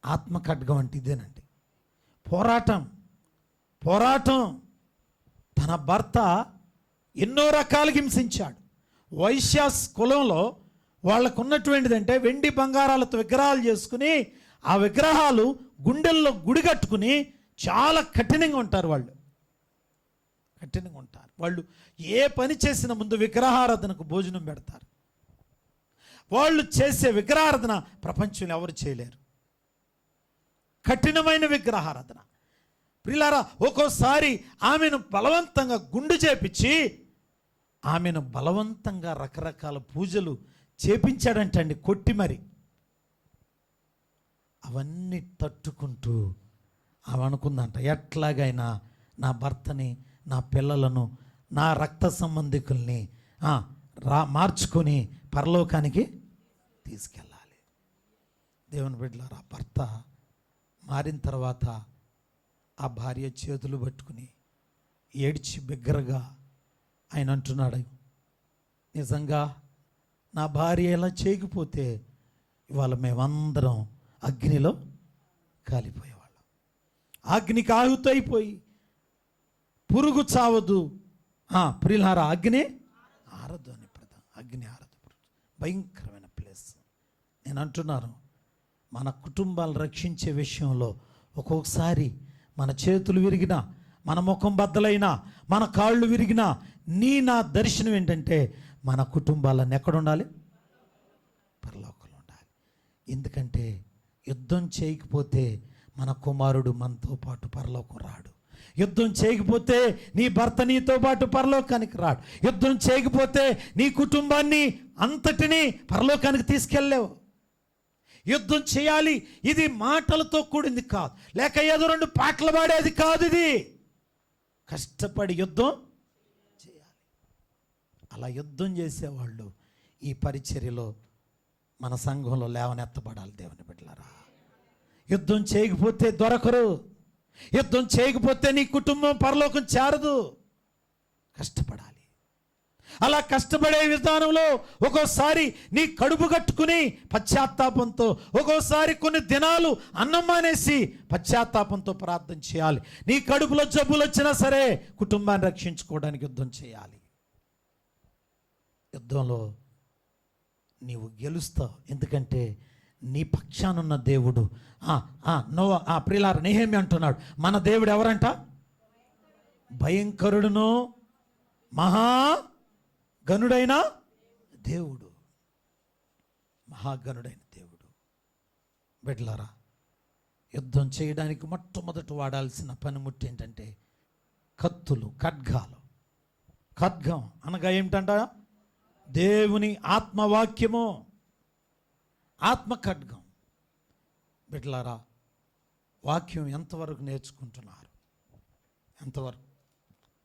ఆత్మఖడ్గం అంటే ఇదేనండి. పోరాటం. తన భర్త ఎన్నో రకాలుగా హింసించాడు. వైశ్యాస్ కులంలో వాళ్ళకు ఉన్నటువంటిదంటే వెండి బంగారాలతో విగ్రహాలు చేసుకుని ఆ విగ్రహాలు గుండెల్లో గుడి కట్టుకుని చాలా కఠినంగా ఉంటారు. వాళ్ళు ఏ పని చేసిన ముందు విగ్రహారాధనకు భోజనం పెడతారు. వాళ్ళు చేసే విగ్రహారాధన ప్రపంచంలో ఎవరు చేయలేరు. కఠినమైన విగ్రహారాధన. ప్రియులారా, ఒక్కోసారి ఆమెను బలవంతంగా గుండు చేపించి ఆమెను బలవంతంగా రకరకాల పూజలు చేపించాడంటండి, కొట్టి మరి. అవన్నీ తట్టుకుంటూ ఆమె అనుకుందంట, ఎట్లాగైనా నా భర్తని, నా పిల్లలను, నా రక్త సంబంధికుల్ని మార్చుకొని పరలోకానికి తీసుకెళ్ళాలి. దేవుని బిడ్డలారా, భర్త మారిన తర్వాత ఆ భార్య చేతులు పట్టుకుని ఏడ్చి బిగ్గరగా ఆయన అంటున్నాడు, నిజంగా నా భార్య ఎలా చేయకపోతే ఇవాళ మేమందరం అగ్నిలో కాలిపోయేవాళ్ళం. అగ్నికి ఆహుతైపోయి పురుగు చావదు, ప్రియులారా అగ్ని ఆరదు అని అగ్ని ఆరదు. భయంకరమైన ప్లేస్. నేను అంటున్నాను, మన కుటుంబాలు రక్షించే విషయంలో ఒక్కొక్కసారి మన చేతులు విరిగినా, మన ముఖం బద్దలైనా, మన కాళ్ళు విరిగినా, నా దర్శనం ఏంటంటే మన కుటుంబాలన్నీ ఎక్కడ ఉండాలి? పరలోకంలో ఉండాలి. ఎందుకంటే యుద్ధం చేయకపోతే మన కుమారుడు మనతో పాటు పరలోకం రాడు. యుద్ధం చేయకపోతే నీ భర్త నీతో పాటు పరలోకానికి రాడు. యుద్ధం చేయకపోతే నీ కుటుంబాన్ని అంతటినీ పరలోకానికి తీసుకెళ్ళలేవు. యుద్ధం చేయాలి. ఇది మాటలతో కూడింది కాదు, లేక ఏదో రెండు పాటలు పాడేది కాదు. ఇది కష్టపడి యుద్ధం చేయాలి. అలా యుద్ధం చేసేవాళ్ళు ఈ పరిచర్యలో మన సంఘంలో లేవనెత్తబడాలి. దేవుని బిడ్డలారా, యుద్ధం చేయకపోతే దొరకరు. యుద్ధం చేయకపోతే నీ కుటుంబం పరలోకం చేరదు. కష్టపడాలి. అలా కష్టపడే విధానంలో ఒక్కోసారి నీ కడుపు కట్టుకుని పశ్చాత్తాపంతో, ఒక్కోసారి కొన్ని దినాలు అన్నం మానేసి పశ్చాత్తాపంతో ప్రార్థన చేయాలి. నీ కడుపులో జబ్బులు వచ్చినా సరే కుటుంబాన్ని రక్షించుకోవడానికి యుద్ధం చేయాలి. యుద్ధంలో నీవు గెలుస్తావు. ఎందుకంటే నీ పక్షానున్న దేవుడు ప్రియులారా, నెహెమ్యా అంటున్నాడు, మన దేవుడు ఎవరంట? భయంకరుడును మహాగణుడైన దేవుడు. మహాగణుడైన దేవుడు. బిడ్డలారా, యుద్ధం చేయడానికి మొట్టమొదట వాడాల్సిన పనిముట్టు ఏంటంటే కత్తులు, ఖడ్గాలు. ఖడ్గం అనగా ఏమిటంట? దేవుని ఆత్మవాక్యము, ఆత్మ ఖడ్గం. బిడ్డలారా, వాక్యం ఎంతవరకు నేర్చుకుంటున్నారు? ఎంతవరకు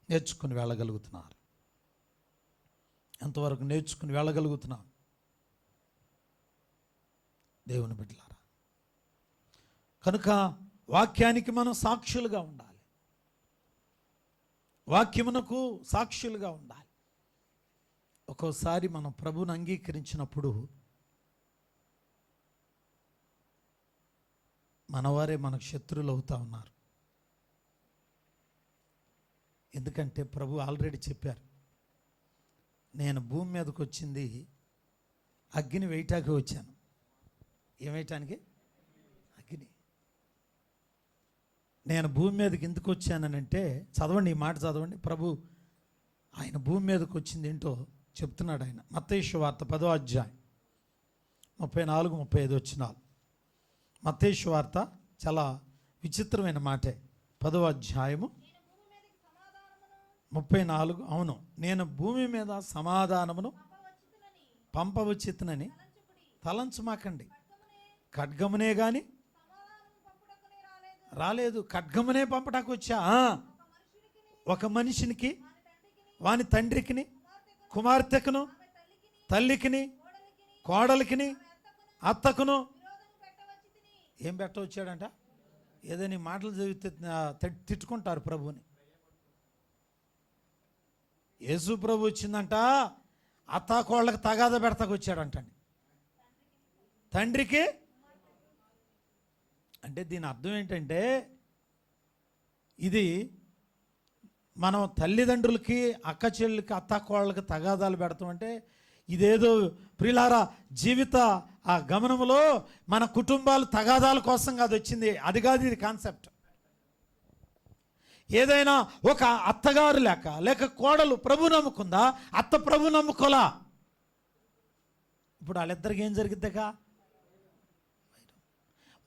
నేర్చుకుని వెళ్ళగలుగుతున్నారు? ఎంతవరకు నేర్చుకుని వెళ్ళగలుగుతున్నాం? దేవుని బిడ్డలారా, కనుక వాక్యానికి మనం సాక్షులుగా ఉండాలి. వాక్యమునకు సాక్షులుగా ఉండాలి. ఒక్కోసారి మనం ప్రభువుని అంగీకరించినప్పుడు మనవారే మనకు శత్రువులు అవుతా ఉన్నారు. ఎందుకంటే ప్రభు ఆల్రెడీ చెప్పారు, నేను భూమి మీదకి వచ్చింది అగ్ని వేయటానికి వచ్చాను. ఏమేయటానికి? అగ్ని. నేను భూమి మీదకి ఎందుకు వచ్చానంటే, చదవండి, ఈ మాట చదవండి. ప్రభు ఆయన భూమి మీదకి వచ్చింది ఏంటో చెప్తున్నాడు ఆయన. మత్తయి సువార్త 10వ అధ్యాయం 34-35 వచనాలు. మత్తయి సువార్త చాలా విచిత్రమైన మాటే. 10వ అధ్యాయము 34. అవును, నేను భూమి మీద సమాధానమును పంపవచ్చితనని తలంచుమాకండి. ఖడ్గమునే కానీ రాలేదు. ఖడ్గమునే పంపటానికి వచ్చా. ఒక మనిషినికి, వాని తండ్రికిని, కుమార్తెకును, తల్లికిని, కోడలికిని, అత్తకును ఏం పెట్టవచ్చాడంట? ఏదైనా మాటలు చదివితే తిట్టుకుంటారు ప్రభుని. యేసు ప్రభు వచ్చిందంట అత్తాకోళ్ళకి తగాద పెడతాకు వచ్చాడంటండి. తండ్రికి అంటే దీని అర్థం ఏంటంటే, ఇది మనం తల్లిదండ్రులకి అక్క చెల్లెలకి అత్తాకోళ్ళకి తగాదాలు పెడతామంటే ఇదేదో ప్రియులారా జీవిత ఆ గమనంలో మన కుటుంబాలు తగాదాల కోసం కాదు వచ్చింది, అది కాదు ఇది కాన్సెప్ట్. ఏదైనా ఒక అత్తగారు లేక కోడలు ప్రభు నమ్ముకుందా, అత్త ప్రభు నమ్ముకోలా, ఇప్పుడు వాళ్ళిద్దరికి ఏం జరిగిద్దిగా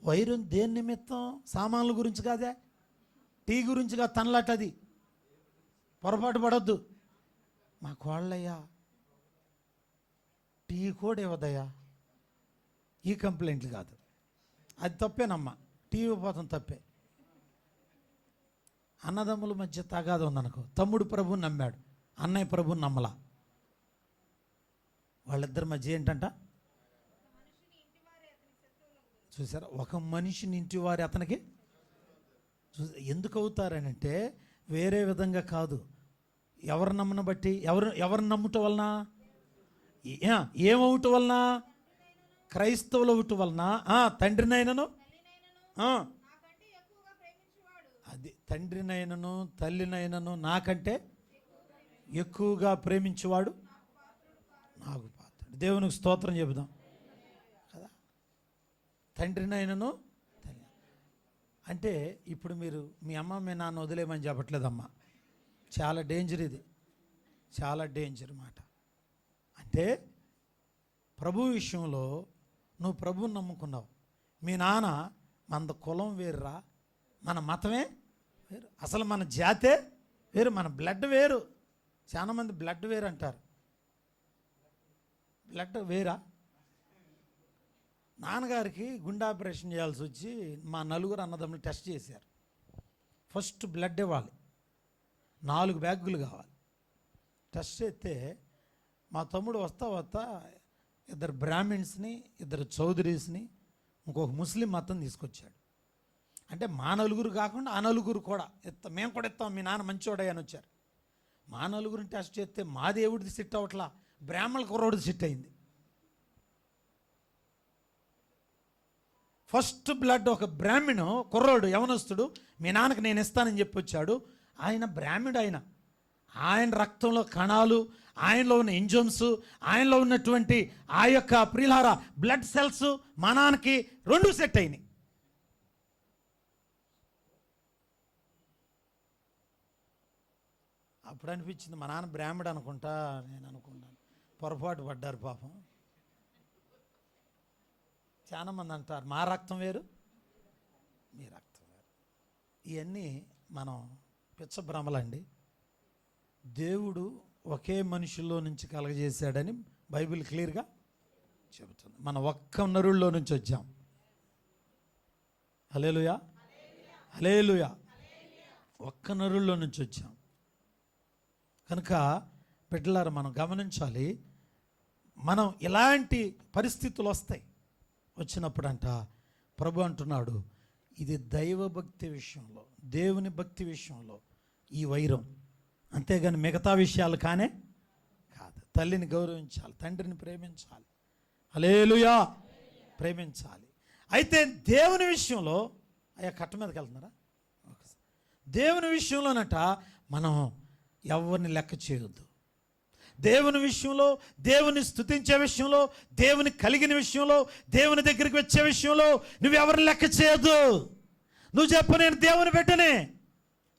వైరం. దేని నిమిత్తం? సామాన్ల గురించి కాదే, టీ గురించి కాదు, తనలాటది. పొరపాటు పడొద్దు. మా కోళ్ళయ్యా టీ కూడా ఇవ్వదయ్యా, ఈ కంప్లైంట్లు కాదు, అది తప్పేనమ్మా. టీ ఇవ్వపోతాం తప్పే. అన్నదమ్ముల మధ్య తగాద ఉందనుకో, తమ్ముడు ప్రభుని నమ్మాడు, అన్నయ్య ప్రభుని నమ్మలా, వాళ్ళిద్దరి మధ్య ఏంటంట చూసారా? ఒక మనిషిని ఇంటి వారి అతనికి ఎందుకు అవుతారనంటే వేరే విధంగా కాదు, ఎవరు నమ్మను బట్టి, ఎవరు నమ్ముట వలన, ఏమవుట వలన, క్రైస్తవులు అవుట వలన. తండ్రినైనను అది తండ్రినైనను తల్లినైనను నాకంటే ఎక్కువగా ప్రేమించేవాడు నాకు పాత్రుడు. దేవునికి స్తోత్రం చెబుదాం కదా. తండ్రినైనను తల్లి అంటే ఇప్పుడు మీరు మీ అమ్మ మీ నాన్న వదిలేమని చెప్పట్లేదమ్మా, చాలా డేంజర్ ఇది, చాలా డేంజర్ మాట. అంటే ప్రభు విషయంలో నువ్వు ప్రభువుని నమ్ముకున్నావు, మీ నాన్న మన కులం వేరురా, మన మతమే వేరు, అసలు మన జాతే వేరు, మన బ్లడ్ వేరు. చాలామంది బ్లడ్ వేరు అంటారు. బ్లడ్ వేరా? నాన్నగారికి గుండె ఆపరేషన్ చేయాల్సి వచ్చి మా నలుగురు అన్నదమ్ములు టెస్ట్ చేశారు. ఫస్ట్ బ్లడ్ ఇవ్వాలి, 4 బ్యాగులు కావాలి. టెస్ట్ చేస్తే మా తమ్ముడు వస్తా 2 బ్రాహ్మిన్స్ని 2 చౌదరీస్ని ఇంకొక ముస్లిం మతం తీసుకొచ్చాడు. అంటే మా నలుగురు కాకుండా ఆ నలుగురు కూడా మేము కూడా ఇస్తాం, మీ నాన్న మంచోడే అని వచ్చారు. మా నలుగురిని టెస్ట్ చేస్తే మా దేవుడిది సిట్ అవట్లా, బ్రాహ్మణుల కుర్రోడిది సిట్ అయింది. ఫస్ట్ బ్లడ్ ఒక బ్రాహ్మణు కుర్రోడు యవనస్తుడు మీ నాన్నకు నేను ఇస్తానని చెప్పి వచ్చాడు. ఆయన బ్రాహ్మణుడు, ఆయన రక్తంలో కణాలు, ఆయనలో ఉన్న ఎంజైమ్స్, ఆయనలో ఉన్నటువంటి ఆ యొక్క ప్రియులార బ్లడ్ సెల్స్ మా నాన్నకి 2 సెట్ అయినాయి. అప్పుడు అనిపించింది మా నాన్న బ్రాహ్మడు అనుకుంటా, నేను అనుకున్నాను. పొరపాటు పడ్డారు పాపం. చాలామంది అంటారు మా రక్తం వేరు మీ రక్తం వేరు. ఇవన్నీ మనం పిచ్చభ్రమలండి. దేవుడు ఒకే మనుషుల్లో నుంచి కలగజేశాడని బైబిల్ క్లియర్గా చెబుతుంది. మనం ఒక్క నరుల్లో నుంచి వచ్చాం. హల్లెలూయా, హల్లెలూయా. ఒక్క నరుల్లో నుంచి వచ్చాం కనుక బిడ్డలారా మనం గమనించాలి. మనం ఇలాంటి పరిస్థితులు వస్తాయి, వచ్చినప్పుడంట ప్రభు అంటున్నాడు ఇది దైవభక్తి విషయంలో, దేవుని భక్తి విషయంలో ఈ వైరం, అంతేగాని మిగతా విషయాలు కాదు. తల్లిని గౌరవించాలి, తండ్రిని ప్రేమించాలి, హల్లెలూయా, ప్రేమించాలి. అయితే దేవుని విషయంలో కట్ట మీదకి వెళ్తున్నారా? దేవుని విషయంలోనట మనం ఎవరిని లెక్క చేయొద్దు. దేవుని విషయంలో, దేవుని స్తుతించే విషయంలో, దేవుని కలిగిన విషయంలో, దేవుని దగ్గరికి వచ్చే విషయంలో నువ్వెవరిని లెక్క చేయొద్దు. నువ్వు చెప్పు నేను దేవుని బిడ్డనే,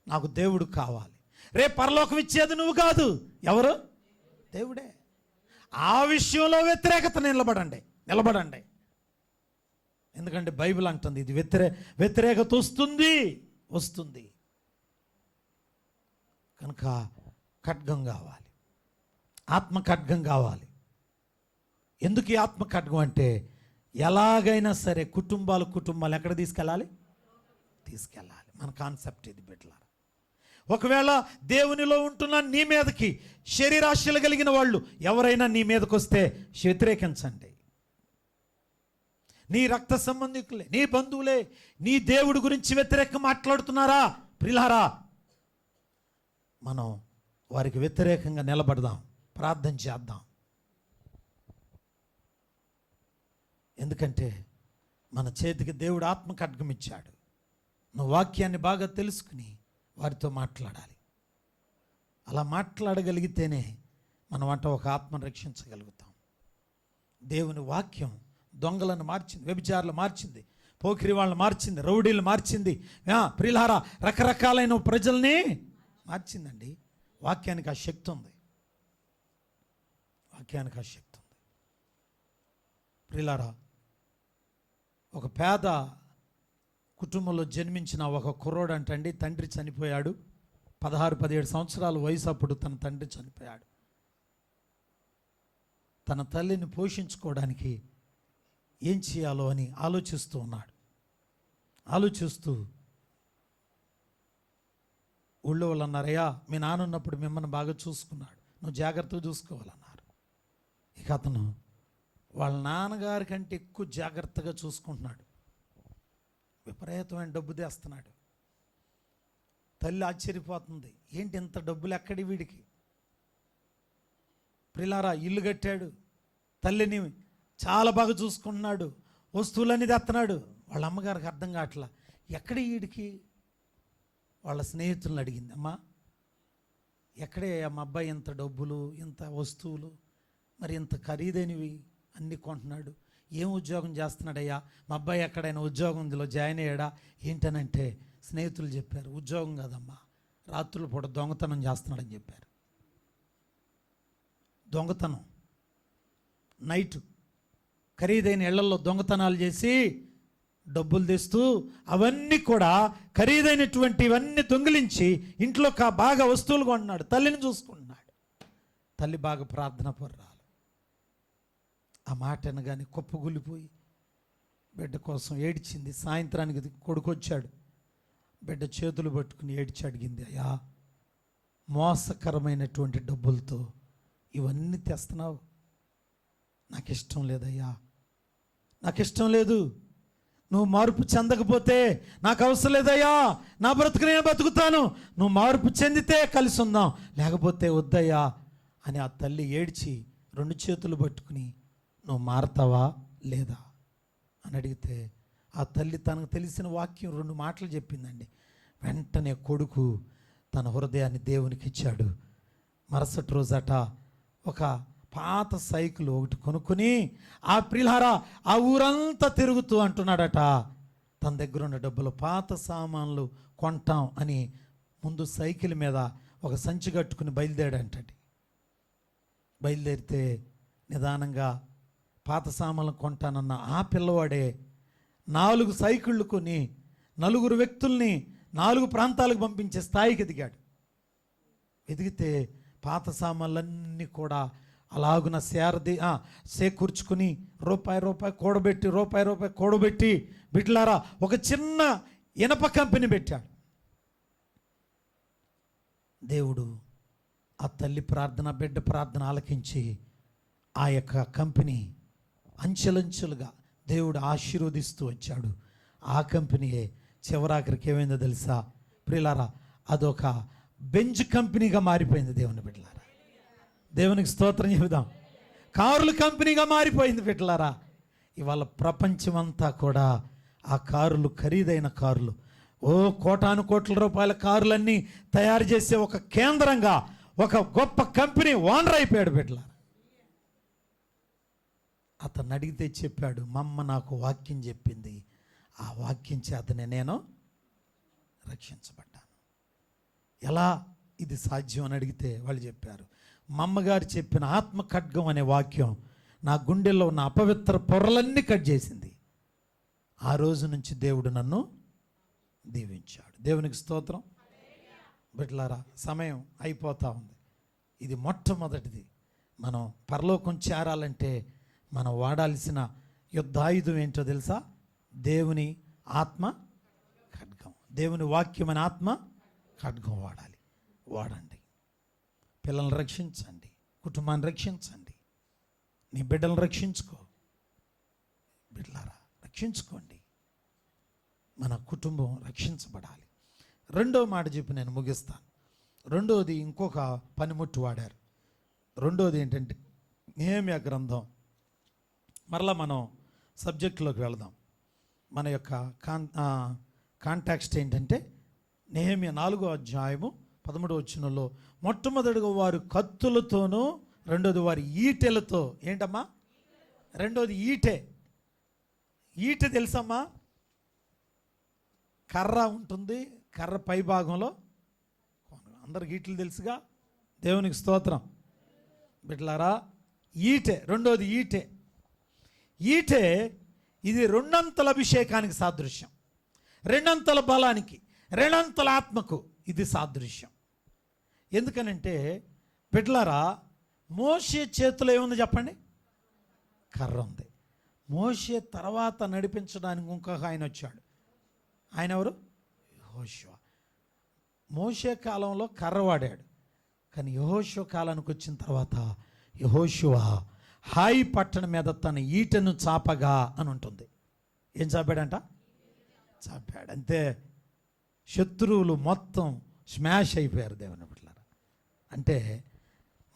నాకు దేవుడు కావాలి. రేపు పరలోకం ఇచ్చేది నువ్వు కాదు, ఎవరు? దేవుడే. ఆ విషయంలో వ్యతిరేకత నిలబడండి. ఎందుకంటే బైబిల్ అంటుంది ఇది వ్యతిరేకత వస్తుంది కనుక ఖడ్గం కావాలి, ఆత్మ ఖడ్గం కావాలి. ఎందుకు ఈ ఆత్మ ఖడ్గం అంటే ఎలాగైనా సరే కుటుంబాలు ఎక్కడ తీసుకెళ్ళాలి. మన కాన్సెప్ట్ ఇది బిడ్డలారా. ఒకవేళ దేవునిలో ఉంటున్న నీ మీదకి శరీరాశలు కలిగిన వాళ్ళు ఎవరైనా నీ మీదకి వస్తే వ్యతిరేకించండి. నీ రక్త సంబంధికులే, నీ బంధువులే నీ దేవుడి గురించి వ్యతిరేకంగా మాట్లాడుతున్నారా ప్రియులారా, మనం వారికి వ్యతిరేకంగా నిలబడదాం, ప్రార్థన చేద్దాం. ఎందుకంటే మన చేతికి దేవుడు ఆత్మ ఖడ్గం ఇచ్చాడు. నువ్వు వాక్యాన్ని బాగా తెలుసుకుని వారితో మాట్లాడాలి. అలా మాట్లాడగలిగితేనే మనం ఒక ఆత్మను రక్షించగలుగుతాం. దేవుని వాక్యం దొంగలను మార్చింది, వ్యభిచారులు మార్చింది, పోకిరి వాళ్ళని మార్చింది, రౌడీలు మార్చింది, ప్రియులారా రకరకాలైన ప్రజల్ని మార్చిందండి. వాక్యానికి ఆ శక్తి ఉంది, వాక్యానికి ఆ శక్తి ఉంది. ప్రియులారా, ఒక పేద కుటుంబంలో జన్మించిన ఒక కుర్రోడు అంటండి, తండ్రి చనిపోయాడు. 16-17 సంవత్సరాల వయసు అప్పుడు తన తండ్రి చనిపోయాడు. తన తల్లిని పోషించుకోవడానికి ఏం చేయాలో అని ఆలోచిస్తూ ఉన్నాడు. ఆలోచిస్తూ ఊళ్ళో వాళ్ళు అన్నారయ్యా, మీ నాన్న ఉన్నప్పుడు మిమ్మల్ని బాగా చూసుకున్నాడు, నువ్వు జాగ్రత్తగా చూసుకోవాలన్నారు. ఇక అతను వాళ్ళ నాన్నగారి కంటే ఎక్కువ జాగ్రత్తగా చూసుకుంటున్నాడు. విపరీతమైన డబ్బు తెస్తున్నాడు. తల్లి ఆశ్చర్యపోతుంది, ఏంటి ఇంత డబ్బులు ఎక్కడి వీడికి? ప్రిలారా, ఇల్లు కట్టాడు, తల్లిని చాలా బాగా చూసుకుంటున్నాడు, వస్తువులన్నీ తెస్తున్నాడు. వాళ్ళ అమ్మగారికి అర్థం కావట్లా, ఎక్కడ వీడికి? వాళ్ళ స్నేహితులను అడిగింది, అమ్మా ఎక్కడే మా అబ్బాయి ఇంత డబ్బులు, ఇంత వస్తువులు, మరి ఇంత ఖరీదైనవి అన్నీ కొంటున్నాడు, ఏం ఉద్యోగం చేస్తున్నాడయ్యా, మా అబ్బాయి ఎక్కడైనా ఉద్యోగంలో జాయిన్ అయ్యాడా ఏంటనంటే స్నేహితులు చెప్పారు, ఉద్యోగం కాదమ్మా, రాత్రుల పూట దొంగతనం చేస్తున్నాడని చెప్పారు. దొంగతనం, నైటు ఖరీదైన ఇళ్లలో దొంగతనాలు చేసి డబ్బులు తెస్తూ అవన్నీ కూడా ఖరీదైనటువంటివన్నీ దొంగిలించి ఇంట్లో బాగా వస్తువులు కొంటున్నాడు, తల్లిని చూసుకుంటున్నాడు. తల్లి బాగా ప్రార్థన పర్రాలు. ఆ మాట అనగానే కుప్పగూలిపోయి బిడ్డ కోసం ఏడ్చింది. సాయంత్రానికి కొడుకు వచ్చాడు, బిడ్డ చేతులు పట్టుకుని ఏడ్చి అడిగింది, అయ్యా మోసకరమైనటువంటి డబ్బులతో ఇవన్నీ తెస్తున్నావు, నాకు ఇష్టం లేదయ్యా, నాకు ఇష్టం లేదు, నువ్వు మార్పు చెందకపోతే నాకు అవసరం లేదయ్యా, నా బ్రతుకు నేను బతుకుతాను, నువ్వు మార్పు చెందితే కలిసి ఉందాం, లేకపోతే వద్దయ్యా అని ఆ తల్లి ఏడ్చి 2 చేతులు పట్టుకుని నువ్వు మారతావా లేదా అని అడిగితే ఆ తల్లి తనకు తెలిసిన వాక్యం 2 మాటలు చెప్పిందండి. వెంటనే కొడుకు తన హృదయాన్ని దేవునికి ఇచ్చాడు. మరుసటి రోజట ఒక పాత సైకిల్ ఒకటి కొనుక్కొని ఆ ప్రియులారా ఆ ఊరంతా తిరుగుతూ అంటున్నాడట, తన దగ్గర ఉన్న డబ్బులు పాత సామాన్లు కొంటాం అని ముందు సైకిల్ మీద ఒక సంచి కట్టుకుని బయలుదేరాడంటండి. బయలుదేరితే నిదానంగా పాత సామాన్లు కొంటానన్న ఆ పిల్లవాడే 4 సైకిళ్ళు కొని 4 వ్యక్తుల్ని 4 ప్రాంతాలకు పంపించే స్థాయికి ఎదిగాడు. ఎదిగితే పాత సామాన్లన్నీ కూడా అలాగున సేకూర్చుకుని రూపాయి కూడబెట్టి బిడ్డలారా ఒక చిన్న ఇనప కంపెనీ పెట్టాడు. దేవుడు ఆ తల్లి ప్రార్థన, బిడ్డ ప్రార్థన ఆలకించి ఆ యొక్క కంపెనీ అంచెలంచెలుగా దేవుడు ఆశీర్వదిస్తూ వచ్చాడు. ఆ కంపెనీయే చివరాఖరికి ఏమైందో తెలుసా ప్రియులారా, అదొక బెంజ్ కంపెనీగా మారిపోయింది. దేవుని బిడ్డలారా, దేవునికి స్తోత్రం చెబుదాం. కారుల కంపెనీగా మారిపోయింది బిడ్డలారా. ఇవాళ ప్రపంచమంతా కూడా ఆ కారులు, ఖరీదైన కారులు, కోటాను కోట్ల రూపాయల కారులన్నీ తయారు చేసే ఒక కేంద్రంగా ఒక గొప్ప కంపెనీ ఓనర్ అయిపోయాడు బిడ్డలారా. అతను అడిగితే చెప్పాడు, మా అమ్మ నాకు వాక్యం చెప్పింది, ఆ వాక్యం చేతనే నేను రక్షించబడ్డాను. ఎలా ఇది సాధ్యం అని అడిగితే వాళ్ళు చెప్పారు, మా అమ్మగారు చెప్పిన ఆత్మ ఖడ్గం అనే వాక్యం నా గుండెల్లో ఉన్న అపవిత్ర పొరలన్నీ కట్ చేసింది. ఆ రోజు నుంచి దేవుడు నన్ను దీవించాడు. దేవునికి స్తోత్రం. బిడ్డలారా, సమయం అయిపోతూ ఉంది. ఇది మొట్టమొదటిది. మనం పరలోకం చేరాలంటే మనం వాడాల్సిన యుద్ధాయుధం ఏంటో తెలుసా? దేవుని ఆత్మ ఖడ్గం. దేవుని వాక్యం అనే ఆత్మ ఖడ్గం వాడండి. పిల్లల్ని రక్షించండి, కుటుంబాన్ని రక్షించండి, నీ బిడ్డలను రక్షించుకో. బిడ్డలారా రక్షించుకోండి, మన కుటుంబం రక్షించబడాలి. రెండో మాట చెప్పి నేను ముగిస్తాను. రెండోది ఇంకొక పనిముట్టు వాడారు. రెండోది ఏంటంటే నెహెమ్యా గ్రంథం. మరలా మనం సబ్జెక్టులోకి వెళదాం. మన యొక్క కాంటాక్స్ట్ ఏంటంటే నెహెమ్యా 4వ అధ్యాయము 13వ వచనంలో మొట్టమొదటిగా వారు కత్తులతోనూ, రెండోది వారి ఈటెలతో. ఏంటమ్మా? రెండోది ఈటె. ఈటె తెలుసమ్మా? కర్ర ఉంటుంది, కర్ర పై భాగంలో అందరికి ఈటెలు తెలుసుగా. దేవునికి స్తోత్రం బిడ్డలారా. ఈటె, రెండోది ఈటె. ఈటె ఇది రెండంతల అభిషేకానికి సాదృశ్యం, రెండంతల బలానికి, రెండంతల ఆత్మకు ఇది సాదృశ్యం. ఎందుకనంటే బిడ్డలారా, మోషే చేతిలో ఏముంది చెప్పండి? కర్ర ఉంది. మోషే తర్వాత నడిపించడానికి ఇంకొక ఆయన వచ్చాడు. ఆయన ఎవరు? యెహోషువ. మోషే కాలంలో కర్ర వాడాడు, కానీ యెహోషువ కాలానికి వచ్చిన తర్వాత యెహోషువ హాయి పట్టణం మీద తన ఈటెను చాపగా అని ఉంటుంది. ఏం చాపాడంట? చాపాడు. అంతే, శత్రువులు మొత్తం స్మాష్ అయిపోయారు దేవుని బిడ్డలారా. అంటే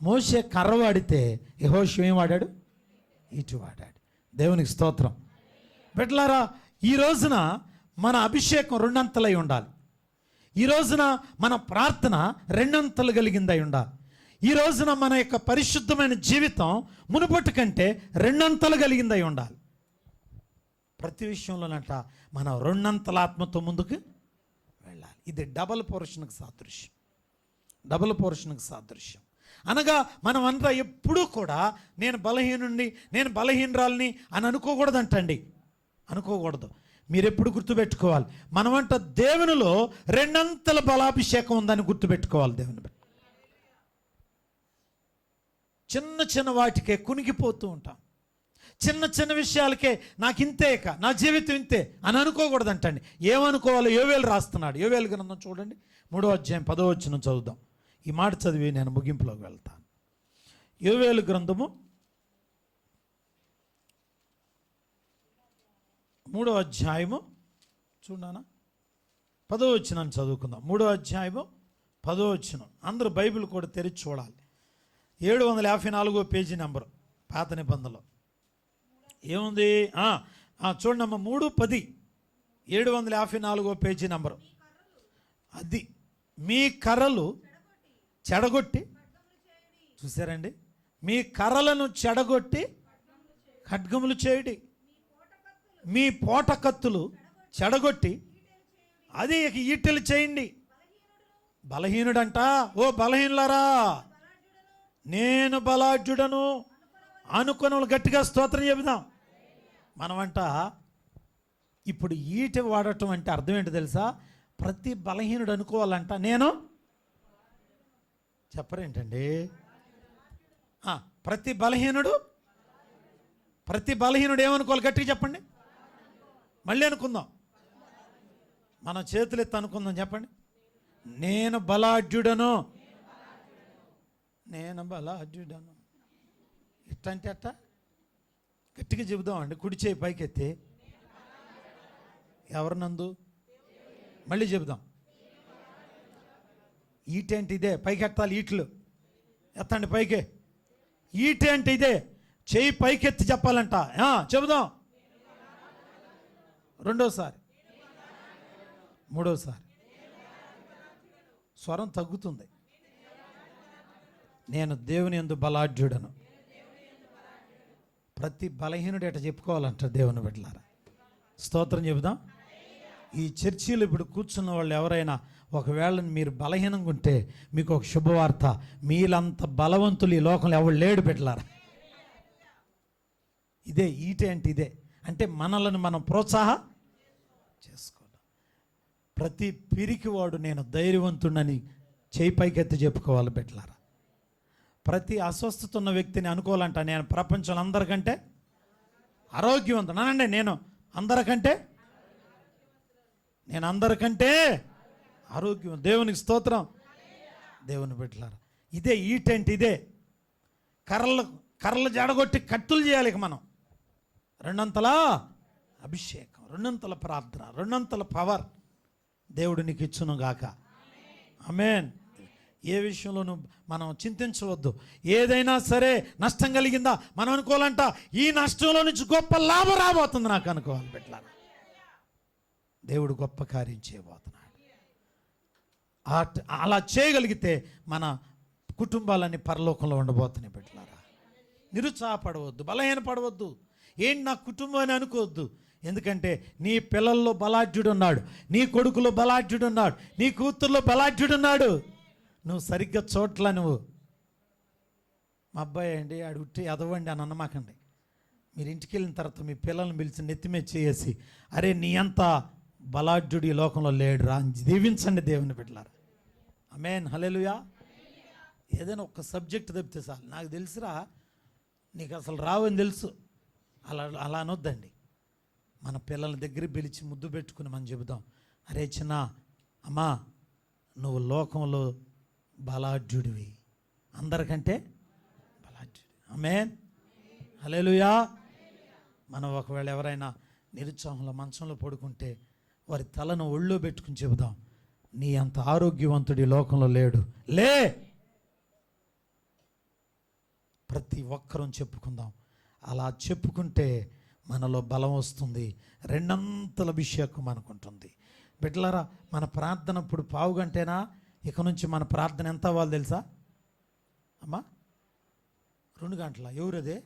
మోషే కర్ర వాడితే యెహోషువ ఏం వాడాడు? ఈటు వాడాడు. దేవునికి స్తోత్రం బిడ్డలారా. ఈ రోజున మన అభిషేకం రెండంతలై ఉండాలి. ఈ రోజున మన ప్రార్థన రెండంతలు కలిగిందై ఉండాలి. ఈ రోజున మన యొక్క పరిశుద్ధమైన జీవితం మునుపటి కంటే రెండంతలు కలిగిందై ఉండాలి. ప్రతి విషయంలోనంట మనం రెండంతల ఆత్మతో ముందుకు వెళ్ళాలి. ఇది డబల్ పోర్షన్కి సాదృశ్యం, డబల్ పోర్షన్కి సాదృశ్యం. అనగా మనం అంతా ఎప్పుడూ కూడా నేను బలహీనుడిని, నేను బలహీనరాలని అని అనుకోకూడదంటండి. అనుకోకూడదు. మీరు ఎప్పుడు గుర్తుపెట్టుకోవాలి, మనమంట దేవునిలో రెండంతల బలాభిషేకం ఉందని గుర్తుపెట్టుకోవాలి. దేవుని చిన్న చిన్న వాటికే కునిగిపోతూ ఉంటాం. చిన్న చిన్న విషయాలకే నాకు ఇంతే, నా జీవితం ఇంతే అని అనుకోకూడదంటండి. ఏమనుకోవాలో యోవేలు రాస్తున్నాడు. యోవేలు గ్రంథం చూడండి, 3వ అధ్యాయం 10వ వచనం చదువుదాం. ఈ మాట చదివి నేను ముగింపులోకి వెళ్తాను. యోవేలు గ్రంథము 3వ అధ్యాయము చూడనా 10వ వచనాన్ని చదువుకుందాం. 3వ అధ్యాయము 10వ వచనం. అందరూ బైబిల్ కూడా తెరిచి చూడాలి. 754వ పేజీ నెంబరు పాత నిబంధనలో ఏముంది? చూడమ్మా, 3:10, 754వ పేజీ నెంబరు. అది మీ కర్రలు చెడగొట్టి, చూసారండి, మీ కర్రలను చెడగొట్టి ఖడ్గములు చేయుడి, మీ పోట కత్తులు చెడగొట్టి అది ఈటెలు చేయండి. బలహీనుడంట, ఓ బలహీనులారా నేను బలాఢ్యుడను అనుకున్న వాళ్ళు గట్టిగా స్తోత్రం చెబుదాం. మనమంట ఇప్పుడు ఈట వాడటం అంటే అర్థం ఏంటో తెలుసా? ప్రతి బలహీనుడు అనుకోవాలంట నేను, చెప్పరేంటండి? ప్రతి బలహీనుడు ఏమనుకోవాలి? గట్టిగా చెప్పండి. మళ్ళీ అనుకుందాం, మన చేతులు ఎత్తి అనుకుందాం. చెప్పండి, నేను బలాఢ్యుడను, నేను బలాఢ్యుడను. ఇట్టంటే అట్ట గట్టిగా చెబుదాం అండి. కుడి చేయి పైకెత్తి, ఎవరినందు? మళ్ళీ చెబుదాం. ఈటేంటి ఇదే, పైకి ఎత్తాలి. ఈట్లు ఎత్తండి పైకి. ఈటేంటి ఇదే, చేయి పైకెత్తి చెప్పాలంట. చెబుదాం. రెండోసారి, మూడోసారి. స్వరం తగ్గుతుంది. నేను దేవుని యందు బలాఢ్యుడను. ప్రతి బలహీనుడు ఎట చెప్పుకోవాలంట దేవుని బిడ్డలారా. స్తోత్రం చెబుదాం. ఈ చర్చిలో ఇప్పుడు కూర్చున్న వాళ్ళు ఎవరైనా ఒకవేళ మీరు బలహీనంగా ఉంటే మీకు ఒక శుభవార్త, మీలంత బలవంతులు ఈ లోకంలో ఎవరు లేడు బిడ్డలారా. ఇదే ఈటే అంటే ఇదే. అంటే మనలను మనం ప్రోత్సాహం చేసుకోవాలి. ప్రతి పిరికివాడు నేను ధైర్యవంతుడని చేయి పైకెత్తి చెప్పుకోవాలి బిడ్డలారా. ప్రతి అస్వస్థత ఉన్న వ్యక్తిని అనుకోవాలంట నేను ప్రపంచంలో అందరికంటే ఆరోగ్యవంతుడు. నేను అందరికంటే ఆరోగ్యం. దేవునికి స్తోత్రం. దేవుని బిడ్డలారా, ఇదే ఈటెంట్. ఇదే కర్రలు జడగొట్టి కత్తులు చేయాలి. మనం రెండంతల అభిషేకం, రెండంతల ప్రార్థన, రెండంతల పవర్ దేవుడు నీకు ఇచ్చును గాక. ఆమేన్. ఏ విషయంలోనూ మనం చింతించవద్దు. ఏదైనా సరే నష్టం కలిగిందా మనం అనుకోవాలంట, ఈ నష్టంలో నుంచి గొప్ప లాభం రాబోతుంది నాకు అనుకోవాలి బిడ్డలారా. దేవుడు గొప్ప కార్యం చేయబోతున్నాడు. అలా చేయగలిగితే మన కుటుంబాలన్నీ పరలోకంలో ఉండబోతున్నాయి బిడ్డలారా. నిరుత్సాహపడవద్దు, బలహీనపడవద్దు. ఏంటి నా కుటుంబం అని అనుకోవద్దు. ఎందుకంటే నీ పిల్లల్లో బలాఢ్యుడు ఉన్నాడు, నీ కొడుకులో బలాఢ్యుడు ఉన్నాడు, నీ కూతుర్లో బలాఢ్యుడు ఉన్నాడు. నువ్వు సరిగ్గా చోట్ల నువ్వు మా అబ్బాయి అండి ఆడు ఉట్టి ఎదవండి అని అన్నమాకండి. మీరు ఇంటికి వెళ్ళిన తర్వాత మీ పిల్లల్ని పిలిచి నెత్తిమే చేసి, అరే నీ అంత బలాఢ్యుడు ఈ లోకంలో లేడు రా అని దీవించండి దేవుని బిడ్డలారా. ఆమేన్, హల్లెలూయా. ఏదైనా ఒక సబ్జెక్ట్ తప్పితే చాలు, నాకు తెలుసురా నీకు అసలు రావని తెలుసు, అలా అనొద్దండి. మన పిల్లల దగ్గర పిలిచి ముద్దు పెట్టుకుని మనం చెబుదాం, అరే చిన్న అమ్మా నువ్వు లోకంలో బలాఢ్యుడివి, అందరికంటే బలాఢ్యుడి. ఆమేన్, హల్లెలూయా. మనం ఒకవేళ ఎవరైనా నిరుత్సాహంలో మంచంలో పడుకుంటే వారి తలను ఒళ్ళో పెట్టుకుని చెబుదాం, నీ అంత ఆరోగ్యవంతుడి లోకంలో లేడు, లే. ప్రతి ఒక్కరూ చెప్పుకుందాం. అలా చెప్పుకుంటే మనలో బలం వస్తుంది, రెండంతల అభిషేకం మనకుంటుంది. బిడ్డలారా, మన ప్రార్థన ఇప్పుడు పావు గంటేనా, ఇక నుంచి మన ప్రార్థన ఎంత అవ్వాలి తెలుసా అమ్మా? 2 గంటల. ఎవరదే?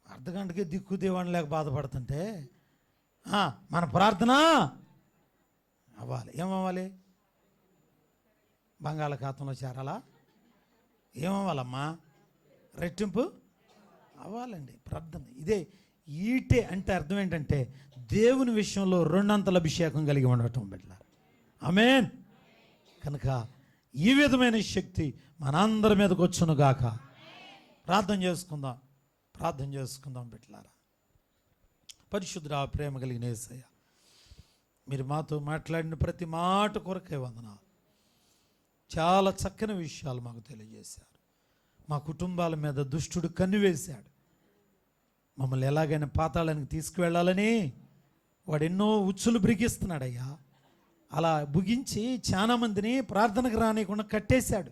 అర్ధగంటకే దిక్కు దేవాణి లేక బాధపడుతుంటే మన ప్రార్థన అవ్వాలి. ఏమవ్వాలి? బంగాళాఖాతంలో చేరాలా? ఏమవ్వాలమ్మా? రెట్టింపు అవ్వాలండి ప్రార్థన. ఈటే అంటే అర్థం ఏంటంటే దేవుని విషయంలో 2 అంతల అభిషేకం కలిగి ఉండటం బిడ్డ. ఆమేన్. కనుక ఈ విధమైన శక్తి మనందరి మీదకి వచ్చును గాక. ప్రార్థన చేసుకుందాం బిడ్డలారా. పరిశుద్ధుడా, ప్రేమ కలిగిన యేసయ్య, మీరు మాతో మాట్లాడిన ప్రతి మాట కొరకే వందనాలు. చాలా చక్కని విషయాలు మాకు తెలియజేశారు. మా కుటుంబాల మీద దుష్టుడు కన్నువేశాడు. మమ్మల్ని ఎలాగైనా పాతాళానికి తీసుకువెళ్ళాలని వాడు ఎన్నో ఉచ్చులు బ్రిగిస్తున్నాడయ్యా. అలా బుగించి చాలామందిని ప్రార్థనకు రానియకుండా కట్టేశాడు.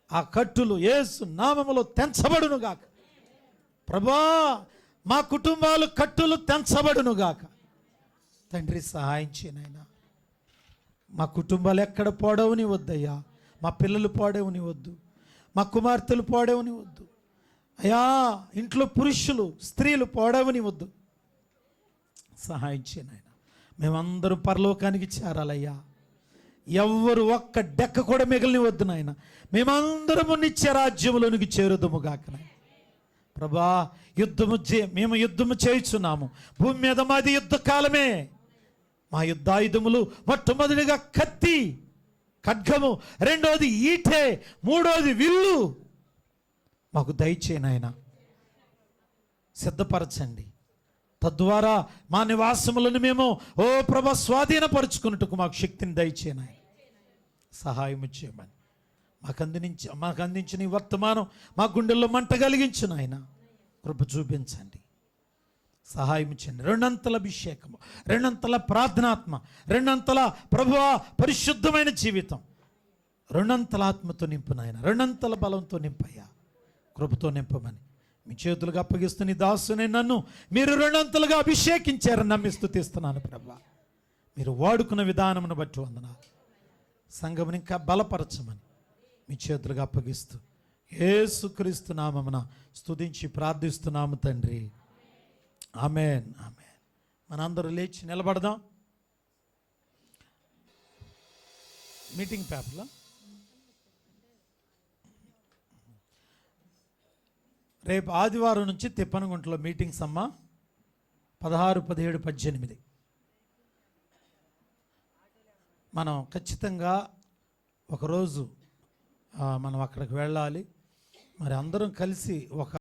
ఆ కట్టులు యేసు నామములో తెంచబడునుగాక. ప్రభా, మా కుటుంబాలు కట్టులు తెంచబడునుగాక. తండ్రి సహాయం చేయనైనా. మా కుటుంబాలు ఎక్కడ పోడవని వద్దయ్యా. మా పిల్లలు పోడవని వద్దు, మా కుమార్తెలు పోడవని వద్దు అయ్యా. ఇంట్లో పురుషులు స్త్రీలు పోడవని వద్దు. సహాయం చేయనైనా. మేమందరూ పరలోకానికి చేరాలయ్యా. ఎవ్వరు ఒక్క డెక్క కూడా మిగిలిన వద్దు నాయన. మేమందరము నిత్య రాజ్యములోనికి చేరుదుముగాక. ప్రభా, మేము యుద్ధము చేయుచున్నాము. భూమి మీద మాది యుద్ధ కాలమే. మా యుద్ధాయుధములు మొట్టమొదటిగా కత్తి, ఖడ్గము, రెండోది ఈటె, మూడోది విల్లు. మాకు దయచేయనాయన, సిద్ధపరచండి. తద్వారా మా నివాసములను మేము ప్రభా స్వాధీనపరుచుకున్నట్టుకు మాకు శక్తిని దయచేయనాయన. సహాయం చేయమని మాకు అందించిన ఈ వర్తమానం మా గుండెల్లో మంట కలిగించు నాయన. కృప చూపించండి, సహాయం చేయండి. 2 అంతల అభిషేకము, 2 అంతల ప్రార్థనాత్మ, 2 అంతల ప్రభువా పరిశుద్ధమైన జీవితం, 2 అంతల ఆత్మతో నింపు నాయన. 2 అంతల బలంతో నింపయ్యా. కృపతో నింపమని మీ చేతులుగా అప్పగిస్తున్న ఈ దాసుని నన్ను మీరు 2 అంతలుగా అభిషేకించారని నమ్మి స్తుతిస్తున్నాను ప్రభా. మీరు వాడుకున్న విధానమును బట్టి వందనాలు. సంఘముని ఇంకా బలపరచమని మీ చేతులుగా అప్పగిస్తూ యేసుక్రీస్తు నామమున స్తుతించి ప్రార్థిస్తున్నాము తండ్రి. ఆమేన్, ఆమేన్. మనందరూ లేచి నిలబడదాం. మీటింగ్ పేపర్లో రేపు ఆదివారం నుంచి తిప్పనగుంటలో మీటింగ్స్ అమ్మ. 16, 17, 18 మనం ఖచ్చితంగా ఒకరోజు మనం అక్కడికి వెళ్ళాలి. మరి అందరం కలిసి ఒక